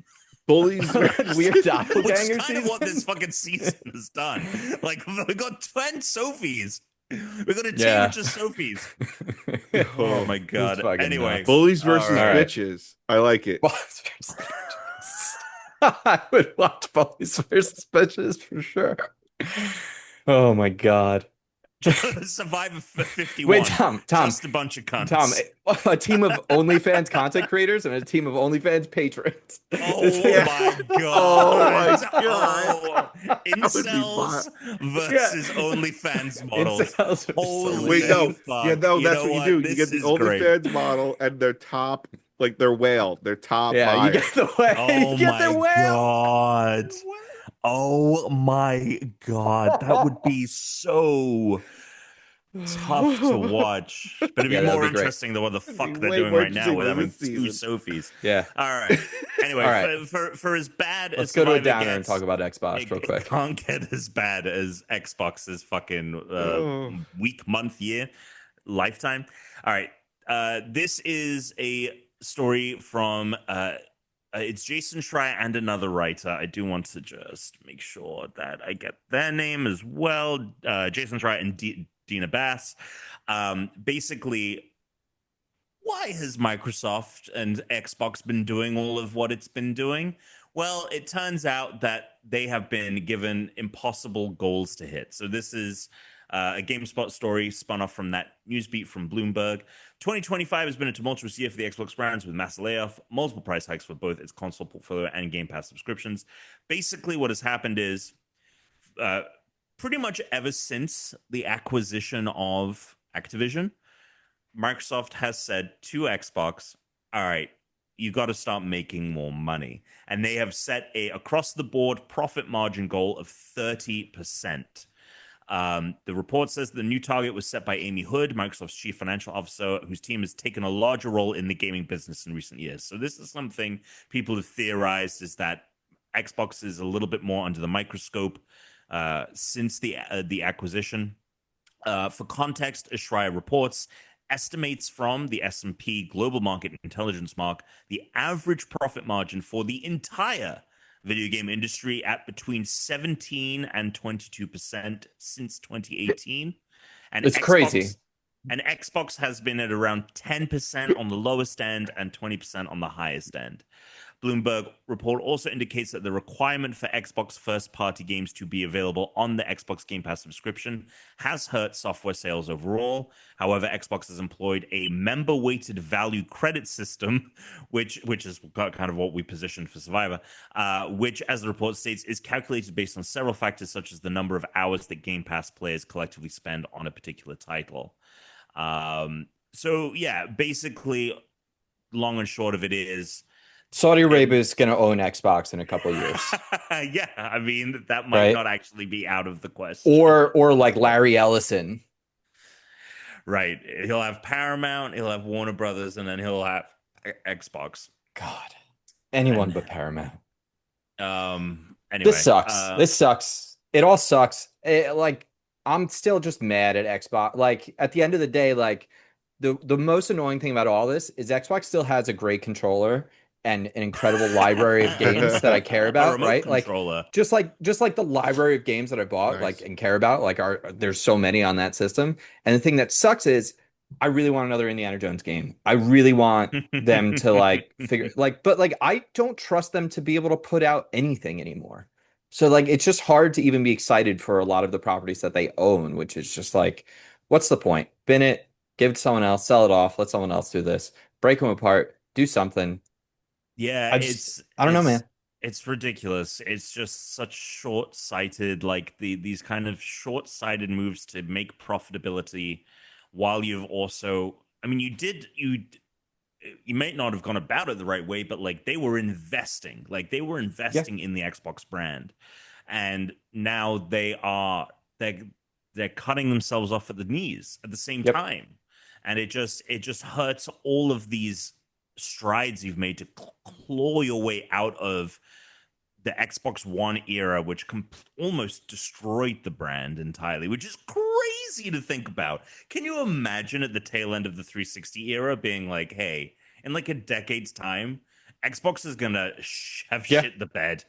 Bullies. Weird doppelganger Which is kind season. of what this fucking season has done. Like, we got 10 Sophies. We got a team Yeah. of just Sophies. Oh my god. fucking Anyway, nuts. Bullies versus All right. bitches. I like it. I would watch Bullies versus Bitches for sure. Oh my God. Survivor Wait, 51. Tom, Just a bunch of Tom, cunts. a team of OnlyFans content creators and a team of OnlyFans patrons. This Oh is Yeah. my Oh god. my God. Oh, That would be fun. incels yeah. versus OnlyFans models. Incels versus Wait, Holy no. OnlyFans. Yeah, fuck. no, You that's know what you do. what? You This get the is great. OnlyFans model and their top, like their whale, their top Yeah, you get buyer. the whale. You Oh get the my whale. god. Oh my god. That would be so tough to watch, but it'd Yeah, be that would more be great. interesting than what the It'd be fuck they're way doing more right now interesting with than having this two season. Sophies. Yeah. All right. All Anyway, right. for as bad Let's as go to a Survivor downer and talk gets, about Xbox real it quick. can't get as bad as Xbox's fucking Oh. week, month, year, lifetime. All right. This is a story from it's Jason Schreier and another writer. I do want to just make sure that I get their name as well. Jason Schreier and Dina Bass. Basically, why has Microsoft and Xbox been doing all of what it's been doing? Well, it turns out that they have been given impossible goals to hit. So this is a GameSpot story spun off from that newsbeat from Bloomberg. 2025 has been a tumultuous year for the Xbox brands with mass layoff, multiple price hikes for both its console portfolio and Game Pass subscriptions. Basically, what has happened is uh, pretty much ever since the acquisition of Activision, Microsoft has said to Xbox, all right, you got to start making more money. And they have set a across the board profit margin goal of 30%. The report says the new target was set by Amy Hood, Microsoft's chief financial officer, whose team has taken a larger role in the gaming business in recent years. So this is something people have theorized is that Xbox is a little bit more under the microscope since the acquisition. For context, as Schreier reports, estimates from the S&P Global Market Intelligence Mark the average profit margin for the entire video game industry at between 17 and 22% since 2018. And It's crazy. Xbox has been at around 10% on the lowest end and 20% on the highest end. Bloomberg report also indicates that the requirement for Xbox first-party games to be available on the Xbox Game Pass subscription has hurt software sales overall. However, Xbox has employed a member-weighted value credit system, which is kind of what we positioned for Survivor, which, as the report states, is calculated based on several factors such as the number of hours that Game Pass players collectively spend on a particular title. So yeah, basically, long and short of it is Saudi Arabia is going to own Xbox in a couple of years, yeah, I mean that might right? not actually be out of the question. Or like Larry Ellison. Right. He'll have Paramount, he'll have Warner Brothers, and then he'll have Xbox. God, anyone And but Paramount. This anyway, sucks. This sucks. It all sucks. Like I'm still just mad at Xbox. Like at the end of the day, like the most annoying thing about all this is Xbox still has a great controller and an incredible library of games that I care a about, remote right? Like controller. just like the library of games that I bought, like Nice. and care about, like are there's so many on that system. And the thing that sucks is I really want another Indiana Jones game. I really want them to like figure like, but like I don't trust them to be able to put out anything anymore. So like it's just hard to even be excited for a lot of the properties that they own, which is just like, what's the point? Bin it, give it to someone else, sell it off, let someone else do this, break them apart, do something. Yeah, I don't know, man. it's ridiculous. It's just such short-sighted, like these kind of short-sighted moves to make profitability while you've also, I mean, you may not have gone about it the right way, but like they were Yeah, investing in the Xbox brand, and now they're they're cutting themselves off at the knees at the same yep, time, and it just hurts all of these strides you've made to claw your way out of the Xbox One era, which almost destroyed the brand entirely, which is crazy to think about. Can you imagine at the tail end of the 360 era being like, hey, in like a decade's time, Xbox is gonna have yeah, shit the bed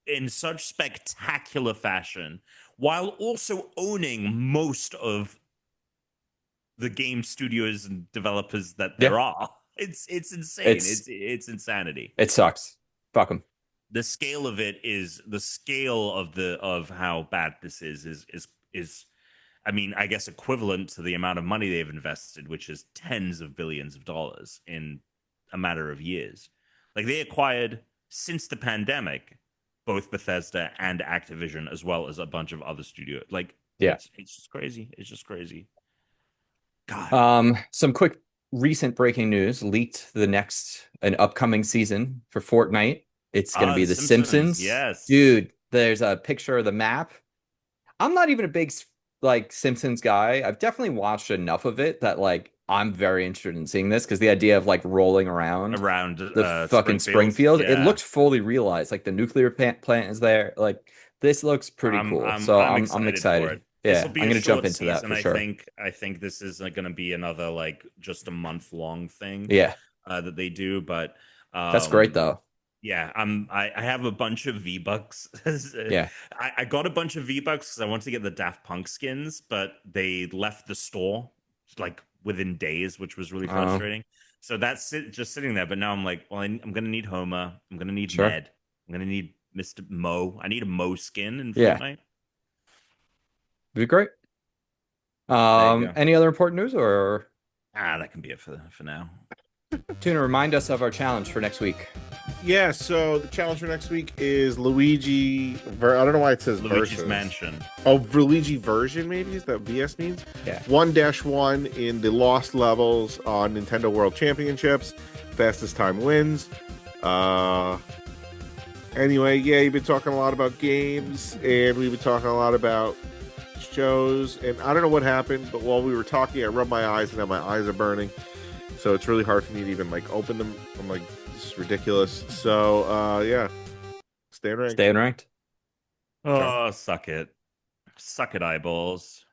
in such spectacular fashion, while also owning most of the game studios and developers that yeah. there are. It's insane. It's It's insanity. it sucks. Fuck them. the scale of it is the scale of how bad this is I mean, I guess equivalent to the amount of money they've invested, which is tens of billions of dollars in a matter of years. Like they acquired since the pandemic both Bethesda and Activision, as well as a bunch of other studios. Like Yeah. it's just crazy. It's just crazy. God. Some quick recent breaking news leaked an upcoming season for Fortnite. It's going to be The The Simpsons. Simpsons. Yes. Dude, there's a picture of the map. I'm not even a big like Simpsons guy. I've definitely watched enough of it that like I'm very interested in seeing this because the idea of like rolling around Around the fucking Springfield. Springfield, it Yeah. looks fully realized. Like the nuclear plant is there. Like this looks pretty I'm cool. I'm So I'm I'm excited for it. excited. This will Yeah, be I'm a gonna jump short into that season. for I sure. think I think this isn't going to be another like just a month long thing Yeah, that they do, but that's great um though. yeah, I have a bunch of V-Bucks. Yeah. I got a bunch of V-Bucks because I wanted to get the Daft Punk skins, but they left the store like within days, which was really Um, frustrating. So that's just sitting there. But now I'm like, well, I'm gonna need Homer. I'm gonna need sure. Ned. I'm gonna need Mr. Mo. I need a Mo skin in Yeah, Fortnite. be great. There you go. Any other important news or That can be it for now. Tuna, remind us of our challenge for next week. Yeah, so the challenge for next week is Luigi. I don't know why it says Luigi's versus. Mansion. Oh, Luigi version, maybe? Is that VS means? Yeah. 1-1 in the lost levels on Nintendo World Championships. Fastest time wins. Anyway, yeah, you've been talking a lot about games, and we've been talking a lot about shows, and I don't know what happened, but while we were talking, I rubbed my eyes, and now my eyes are burning. So it's really hard for me to even, like, open them. I'm like, this is ridiculous. So, yeah. Stay ranked. Stay unranked. Oh, suck it. Suck it, eyeballs.